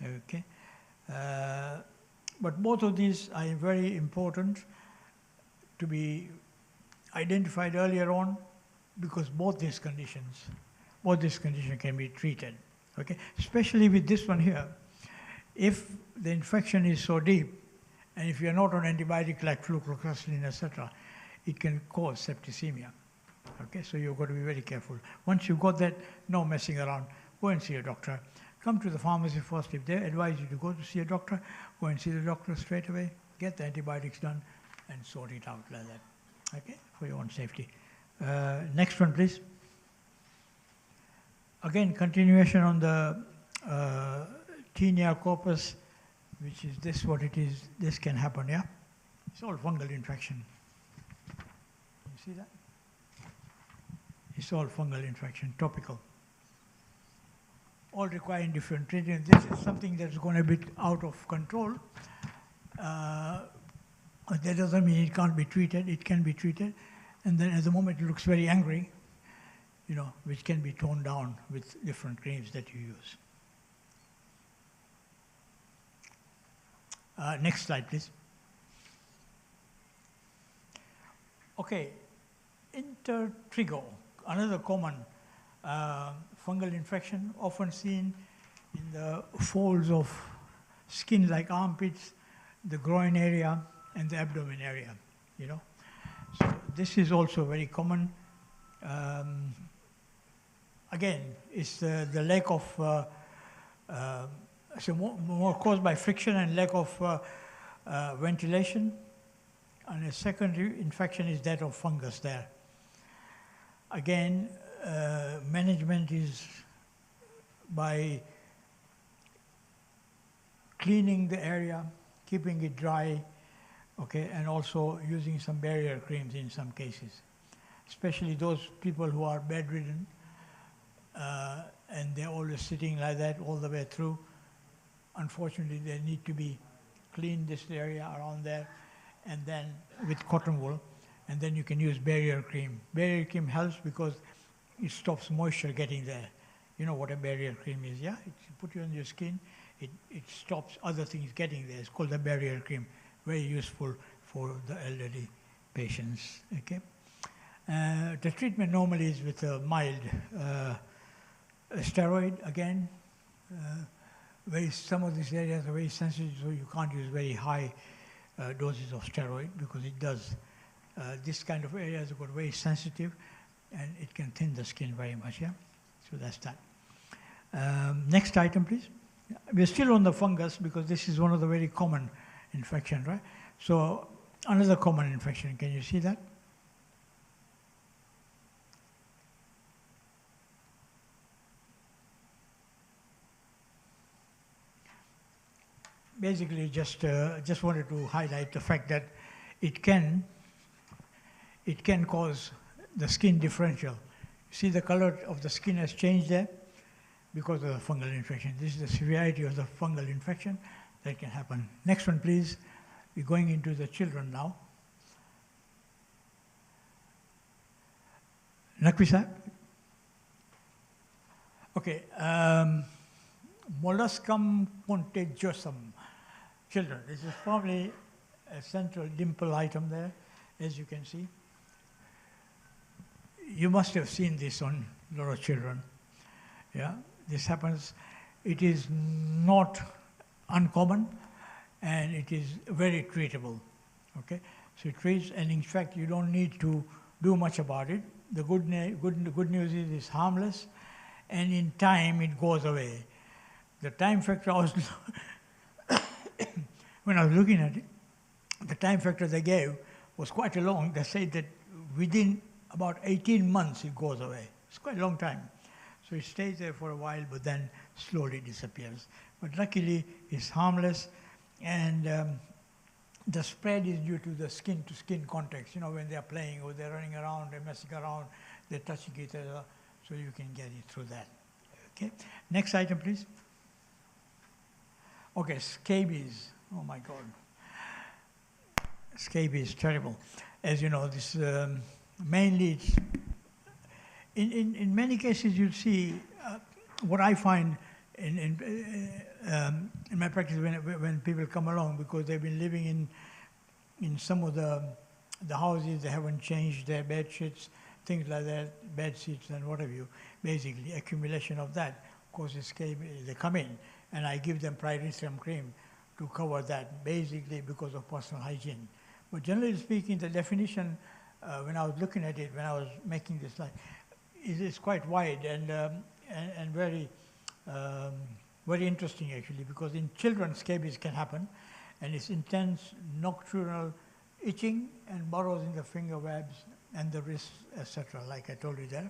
Okay. But both of these are very important to be identified earlier on, because both these conditions can be treated. Okay, especially with this one here. If the infection is so deep, and if you're not on antibiotic like flucloxacillin, etc., it can cause septicemia. Okay, so you've got to be very careful. Once you've got that, no messing around. Go and see a doctor. Come to the pharmacy first. If they advise you to go to see a doctor, go and see the doctor straight away. Get the antibiotics done and sort it out like that. Okay, for your own safety. Next one, please. Again, continuation on the tinea corpus, which is this what it is. This can happen, yeah? It's all fungal infection. You see that? It's all fungal infection, topical. All requiring different treatment. This is something that's going a bit out of control. That doesn't mean it can't be treated. It can be treated. And then at the moment it looks very angry, you know, which can be toned down with different creams that you use. Next slide, please. Okay, intertrigo, another common fungal infection, often seen in the folds of skin like armpits, the groin area, and the abdomen area, you know. So this is also very common. Again, it's the lack of, so more caused by friction and lack of ventilation. And a secondary infection is that of fungus there. Again, management is by cleaning the area, keeping it dry, okay, and also using some barrier creams in some cases. Especially those people who are bedridden and they're always sitting like that all the way through. Unfortunately, they need to be cleaned this area around there, and then with cotton wool, and then you can use barrier cream. Barrier cream helps because it stops moisture getting there. You know what a barrier cream is, yeah? You put it on your skin, it stops other things getting there. It's called a barrier cream. Very useful for the elderly patients, okay? The treatment normally is with a mild steroid, again. Some of these areas are very sensitive, so you can't use very high doses of steroid because it does. This kind of areas are very sensitive and it can thin the skin very much, yeah? So that's that. Next item, please. We're still on the fungus because this is one of the very common infections, right? So another common infection, can you see that? Basically, just wanted to highlight the fact that it can cause the skin differential. See the color of the skin has changed there because of the fungal infection. This is the severity of the fungal infection that can happen. Next one, please. We're going into the children now. Nakvi sir? Okay. Molluscum contagiosum. Children. This is probably a central dimple item there, as you can see. You must have seen this on a lot of children. Yeah, this happens. It is not uncommon, and it is very treatable. Okay, so it treats, and in fact, you don't need to do much about it. The good news is it's harmless, and in time it goes away. The time factor was when I was looking at it, the time factor they gave was quite a long. They said that within about 18 months it goes away. It's quite a long time. So it stays there for a while, but then slowly disappears. But luckily, it's harmless, and the spread is due to the skin-to-skin contact. You know, when they're playing or they're running around, they're messing around, they're touching each other, so you can get it through that. Okay. Next item, please. Okay, scabies. Oh my God. Scabies is terrible. As you know, this mainly it's in many cases you'll see what I find in my practice when people come along, because they've been living in some of the houses, they haven't changed their bed sheets, things like that, bed sheets and what have you. Basically, accumulation of that causes scabies. They come in, and I give them pyridium cream to cover that, basically because of personal hygiene. But generally speaking, the definition when I was looking at it, when I was making this slide, it is quite wide and very, very interesting actually, because in children scabies can happen, and it's intense nocturnal itching and burrows in the finger webs and the wrists, etc., like I told you there.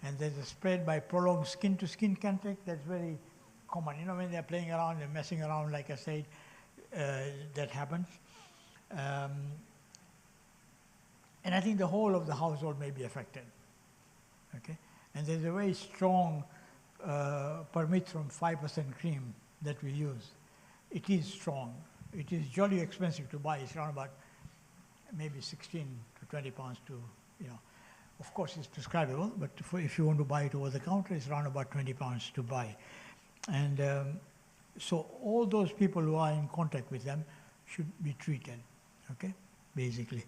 And there's a spread by prolonged skin-to-skin contact that's very common. You know, when they're playing around, they're messing around, like I said, that happens. And I think the whole of the household may be affected. Okay? And there's a very strong permethrin 5% cream that we use. It is strong. It is jolly expensive to buy. It's around about maybe 16 to 20 pounds to, you know. Of course, it's prescribable, but if you want to buy it over the counter, it's around about 20 pounds to buy. And so all those people who are in contact with them should be treated, okay, basically.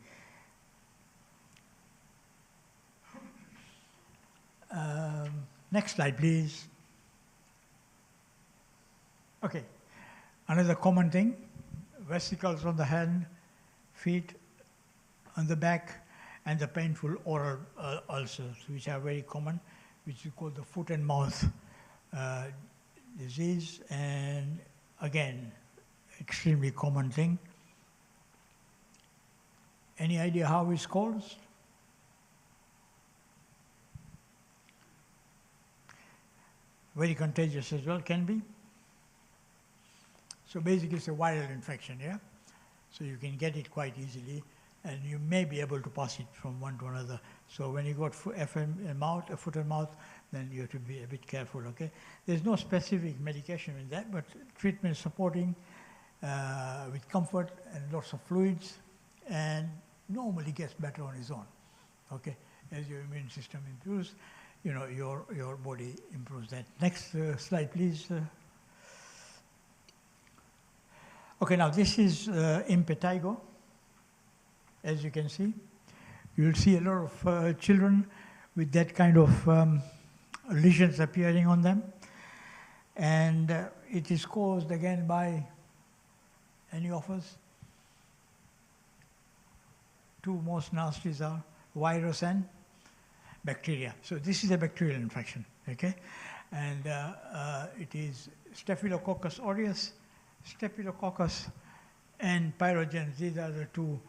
Next slide, please. Okay, another common thing, vesicles on the hand, feet, on the back, and the painful oral ulcers, which are very common, which is called the foot and mouth disease, and again, extremely common thing. Any idea how it's caused? Very contagious as well, can be. So basically it's a viral infection, yeah? So you can get it quite easily, and you may be able to pass it from one to another. So when you got foot and mouth, then you have to be a bit careful, okay? There's no specific medication in that, but treatment supporting with comfort and lots of fluids, and normally gets better on its own, okay? As your immune system improves, you know, your body improves that. Next slide, please. Okay, now this is impetigo. As you can see, you'll see a lot of children with that kind of lesions appearing on them. And it is caused again by any of us. Two most nasties are virus and bacteria. So this is a bacterial infection, okay? And it is Staphylococcus aureus, Staphylococcus and pyrogens. These are the two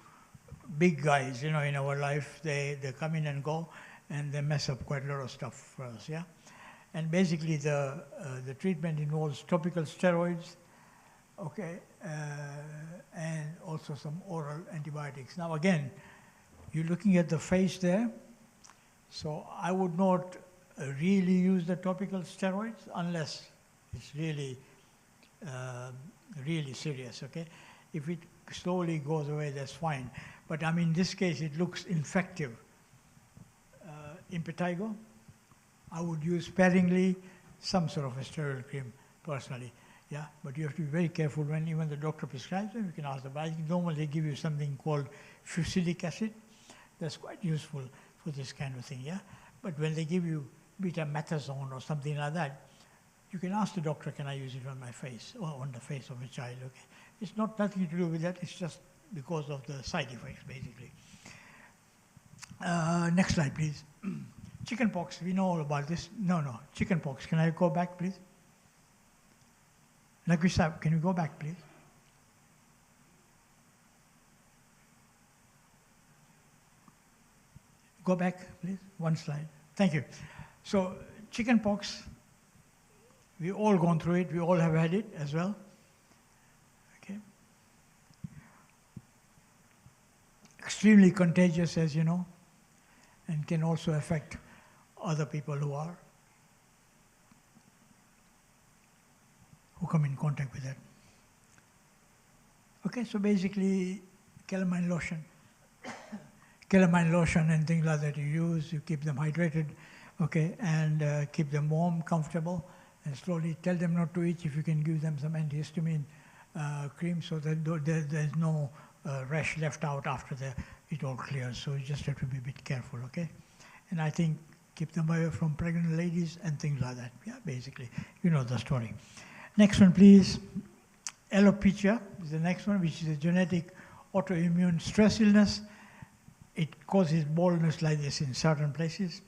big guys, you know, in our life. They come in and go, and they mess up quite a lot of stuff for us, yeah? And basically the treatment involves topical steroids, okay, and also some oral antibiotics. Now again, you're looking at the face there, so I would not really use the topical steroids unless it's really, really serious, okay? If it slowly goes away, that's fine. But I mean, in this case, it looks infective. Impetigo, I would use sparingly some sort of a steroid cream, personally, yeah? But you have to be very careful when even the doctor prescribes them. You can ask them. I think normally they give you something called fusidic acid. That's quite useful for this kind of thing, yeah? But when they give you betamethasone or something like that, you can ask the doctor, can I use it on my face or on the face of a child, okay? It's not nothing to do with that, it's just because of the side effects, basically. Next slide, please. Chickenpox, we know all about this. No, chickenpox. Can I go back, please? Nagusa, can you go back, please? Go back, please, one slide. Thank you. So, chickenpox, we've all gone through it, we all have had it as well. Okay. Extremely contagious, as you know, and can also affect other people who come in contact with that. Okay, so basically, calamine lotion. Calamine lotion and things like that you use, you keep them hydrated, okay, and keep them warm, comfortable, and slowly tell them not to itch. If you can give them some antihistamine cream so that there's no rash left out after it all clears. So you just have to be a bit careful, okay? And I think keep them away from pregnant ladies and things like that. Yeah, basically, you know the story. Next one, please. Alopecia is the next one, which is a genetic autoimmune stress illness. it causes baldness like this in certain places.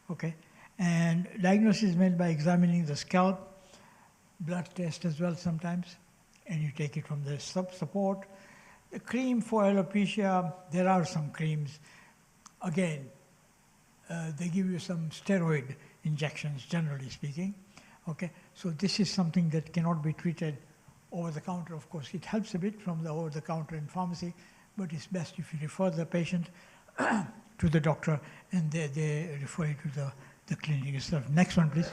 Okay, and diagnosis is made by examining the scalp, blood test as well sometimes, and you take it from the support. The cream for alopecia, there are some creams. Again, they give you some steroid injections, generally speaking. Okay, so this is something that cannot be treated over the counter. Of course, it helps a bit from the over the counter in pharmacy, but it's best if you refer the patient to the doctor and they refer you to the clinic itself. Next one, please.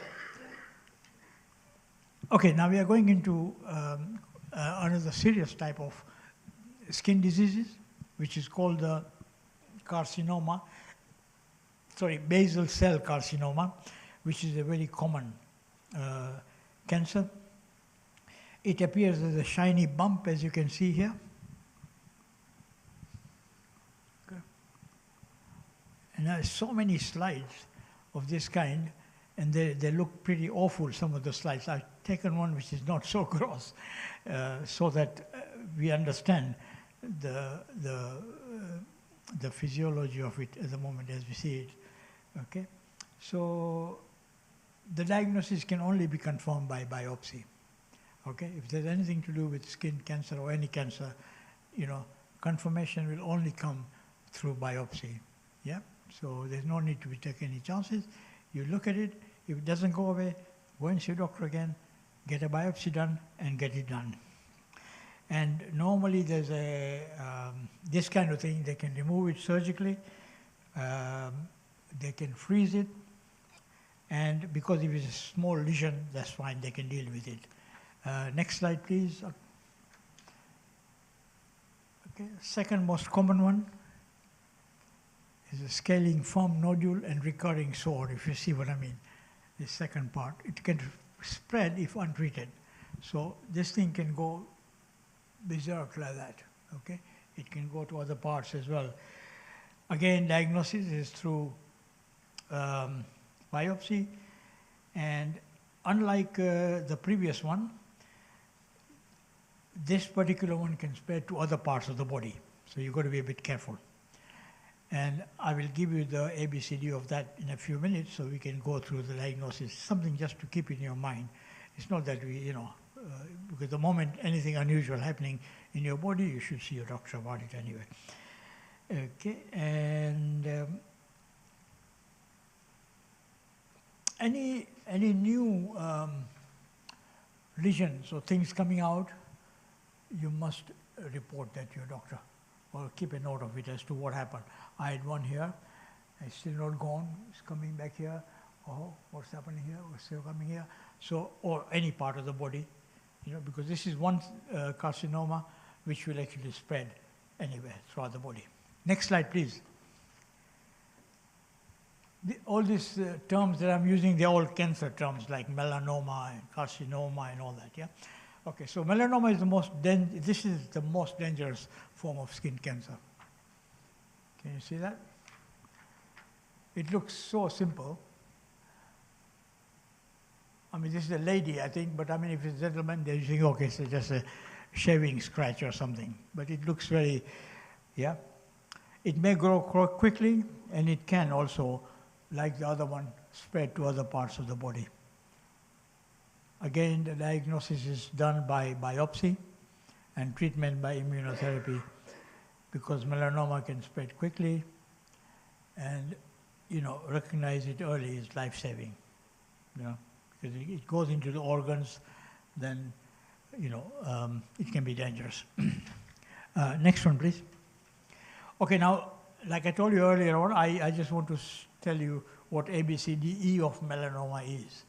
Okay, now we are going into another serious type of skin diseases, which is called the basal cell carcinoma, which is a very common cancer. It appears as a shiny bump, as you can see here. Okay. And there are so many slides of this kind, and they look pretty awful, some of the slides. I've taken one which is not so gross, so that we understand the physiology of it at the moment as we see it. Okay, so the diagnosis can only be confirmed by biopsy. Okay, if there's anything to do with skin cancer or any cancer, confirmation will only come through biopsy. Yeah, so there's no need to be taking any chances. You look at it. If it doesn't go away, go and see your doctor again, get a biopsy done, and get it done. And normally there's this kind of thing, they can remove it surgically, they can freeze it, and because if it's a small lesion, that's fine, they can deal with it. Next slide, please. Okay, second most common one is a scaling firm nodule and recurring sore, if you see what I mean. The second part, it can spread if untreated. So this thing can go berserk like that, okay? It can go to other parts as well. Again, diagnosis is through biopsy, and unlike the previous one, this particular one can spread to other parts of the body. So you've got to be a bit careful. And I will give you the ABCD of that in a few minutes so we can go through the diagnosis. Something just to keep in your mind. It's not that we, because the moment anything unusual happening in your body, you should see your doctor about it anyway. Okay, and any new lesions or things coming out, you must report that to your doctor or keep a note of it as to what happened. I had one here, it's still not gone, it's coming back here. Oh, what's happening here? What's still coming here? So, or any part of the body, because this is one carcinoma which will actually spread anywhere throughout the body. Next slide, please. All these terms that I'm using, they're all cancer terms like melanoma and carcinoma and all that, yeah? Okay, so melanoma is this is the most dangerous form of skin cancer. Can you see that? It looks so simple. I mean, this is a lady, I think, but I mean, if it's a gentleman, they're saying, okay, so just a shaving scratch or something. But it looks very, yeah. It may grow quickly, and it can also, like the other one, spread to other parts of the body. Again, the diagnosis is done by biopsy and treatment by immunotherapy, because melanoma can spread quickly, and recognize it early is life-saving. Because it goes into the organs, then it can be dangerous. Next one, please. Okay, now, like I told you earlier on, I just want to tell you what ABCDE of melanoma is.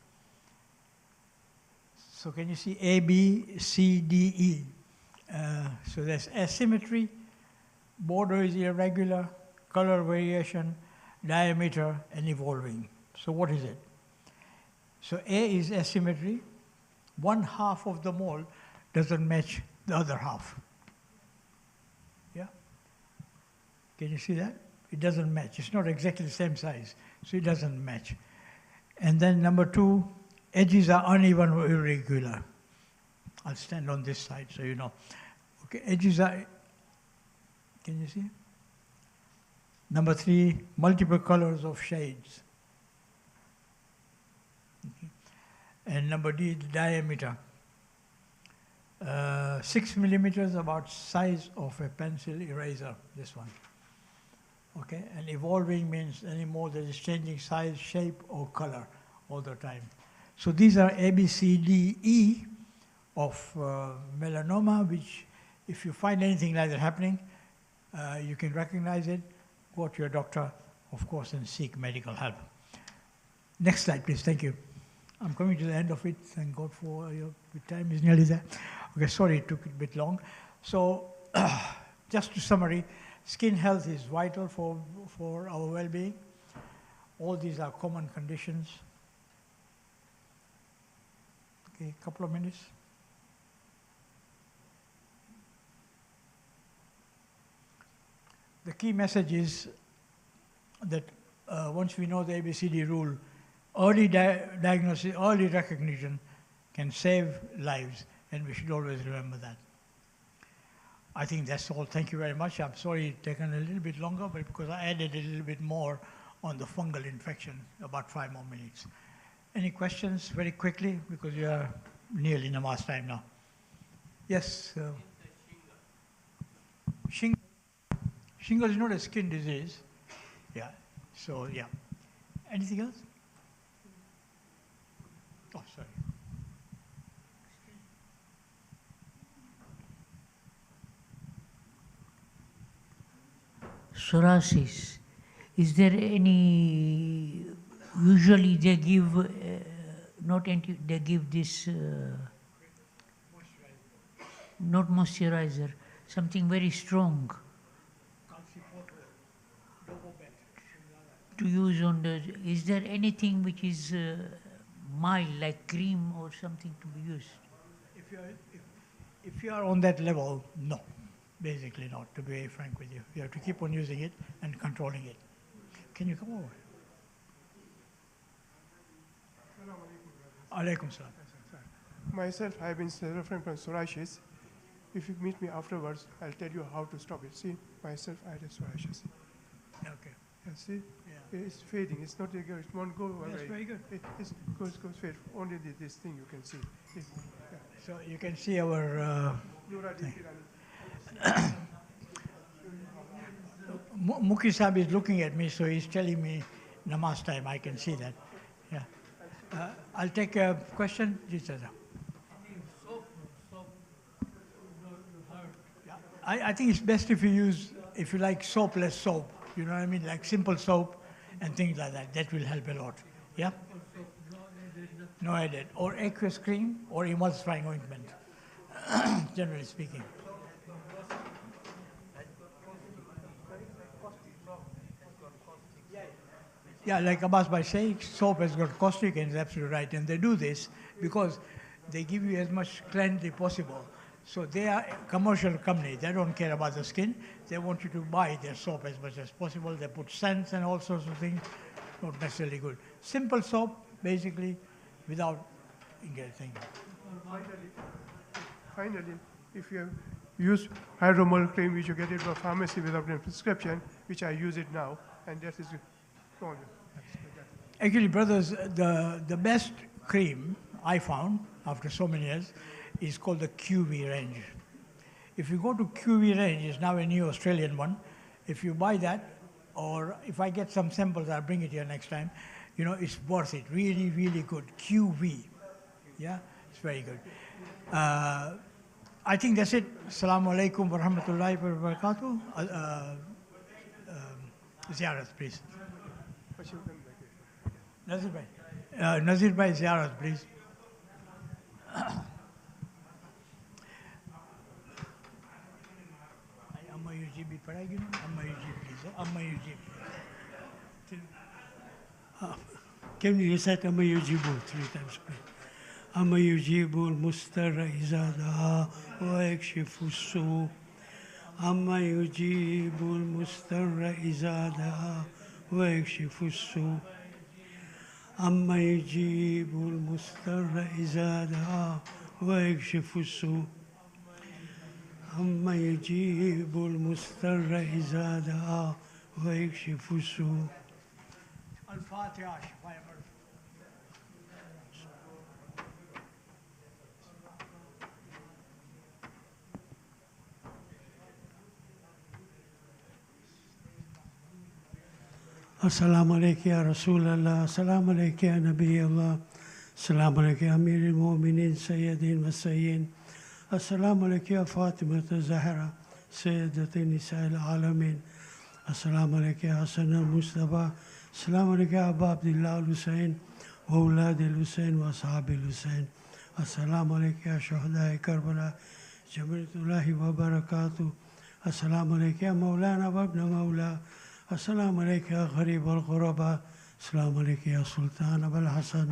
So can you see A, B, C, D, E? So there's asymmetry, border is irregular, color variation, diameter, and evolving. So what is it? So A is asymmetry. One half of the mole doesn't match the other half. Yeah? Can you see that? It doesn't match. It's not exactly the same size, so it doesn't match. And then number two, edges are uneven or irregular. I'll stand on this side so you know. Okay, edges are, can you see? Number 3, multiple colors of shades. Okay. And number D, the diameter. 6 millimeters, about size of a pencil eraser, this one. Okay, and evolving means any more that is changing size, shape, or color all the time. So these are A, B, C, D, E of melanoma, which if you find anything like that happening, you can recognize it, go to your doctor, of course, and seek medical help. Next slide, please. Thank you. I'm coming to the end of it. Thank God for your time is nearly there. Okay, sorry it took a bit long. So just to summary, skin health is vital for our well-being. All these are common conditions. Okay, a couple of minutes. The key message is that once we know the ABCD rule, early diagnosis, early recognition can save lives, and we should always remember that. I think that's all. Thank you very much. I'm sorry it's taken a little bit longer, but because I added a little bit more on the fungal infection, about 5 more minutes. Any questions very quickly, because we are nearly namaz time now. Yes? Shingle. Shingle is not a skin disease. Yeah. So, yeah. Anything else? Oh, sorry. Psoriasis. Is there any? Usually they give they give this not moisturizer, something very strong to use on the. Is there anything which is mild, like cream or something to be used? If you are on that level, no. Basically not, to be very frank with you. You have to keep on using it and controlling it. Can you come over? Alaikum salam. Myself, I have been suffering from psoriasis. If you meet me afterwards, I'll tell you how to stop it. See, myself, I had psoriasis. Okay. See, Yeah. it's fading. It's not, it won't go away. That's very good. It goes fade. Only this thing you can see. So you can see our... Muki Sahib is looking at me, so he's telling me namaz time. I can see that. Yeah. I'll take a question. I think it's best if you use, if you like soapless soap. You know what I mean? Like simple soap and things like that. That will help a lot. Yeah? No added. Or aqueous cream or emulsifying ointment, generally speaking. Yeah, like Abbas by saying, soap has got caustic and is absolutely right. And they do this because they give you as much cleanliness possible. So they are a commercial company. They don't care about the skin. They want you to buy their soap as much as possible. They put scents and all sorts of things. Not necessarily good. Simple soap, basically, without anything. Finally, if you use hydromol cream, which you get it from pharmacy without a prescription, which I use it now, and that is gone. Actually, brothers, the best cream I found after so many years is called the QV range. If you go to QV range, it's now a new Australian one. If you buy that, or if I get some samples, I'll bring it here next time. You know, it's worth it. Really, really good. QV. Yeah, it's very good. I think that's it. Assalamu alaikum wa rahmatullahi wa barakatuh. Ziyarat, please. Nazir bhai. Nazir bhai, ziyarat, please. Amma UGB padayegi na? Amma UGB, please. Amma UGB. Can you recite Amma Yujibu 3 times, please? Amma Yujibu al-Mustarra izadaha wa yakshifu su. Amma Yujibu al-Mustarra izadaha wa yakshifu su. Amma Yujibu al-Mustarra izadaha wa yakshifu su. Amma Yujibu al-Mustarra izadaha ويكشف السوء. الفاتحة شفاء مرض. السلام عليك يا رسول الله، السلام عليك يا نبي الله، السلام عليك يا أمير المؤمنين سيدي المسيين، السلام عليك يا فاطمة الزهرة سيدة نساء العالمين، السلام عليك يا حسن المصطفى، السلام عليك يا أبا عبد الله الحسين وأولاد الحسين وأصحاب الحسين، السلام عليك يا شهداء كربلاء جميع الله وبركاته، السلام عليك يا مولانا وابن مولاه، السلام عليك يا غريب الغرباء، السلام عليك يا سلطان أبا الحسن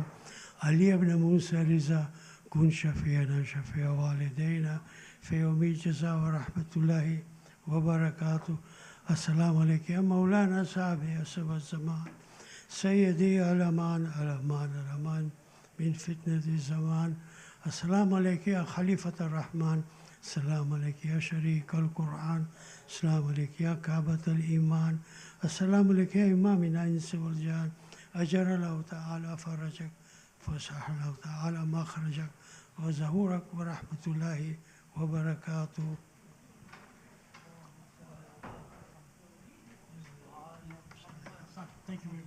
علي بن موسى رضا، كن شفيعنا شفيع والدينا في يوم الجزاء ورحمة الله وبركاته، السلام عليك يا مولانا صاحبي أسب الزمان سيدي الأمان الأمان الأمان من فتنة الزمان، السلام عليك يا خليفة الرحمن، السلام عليك يا شريك القرآن، السلام عليك يا كعبة الإيمان، السلام عليك يا إمام الإنس والجان، أجر الله تعالى فرجك فسح الله تعالى مخرجك وزهورك ورحمة الله وبركاته. Thank you very much.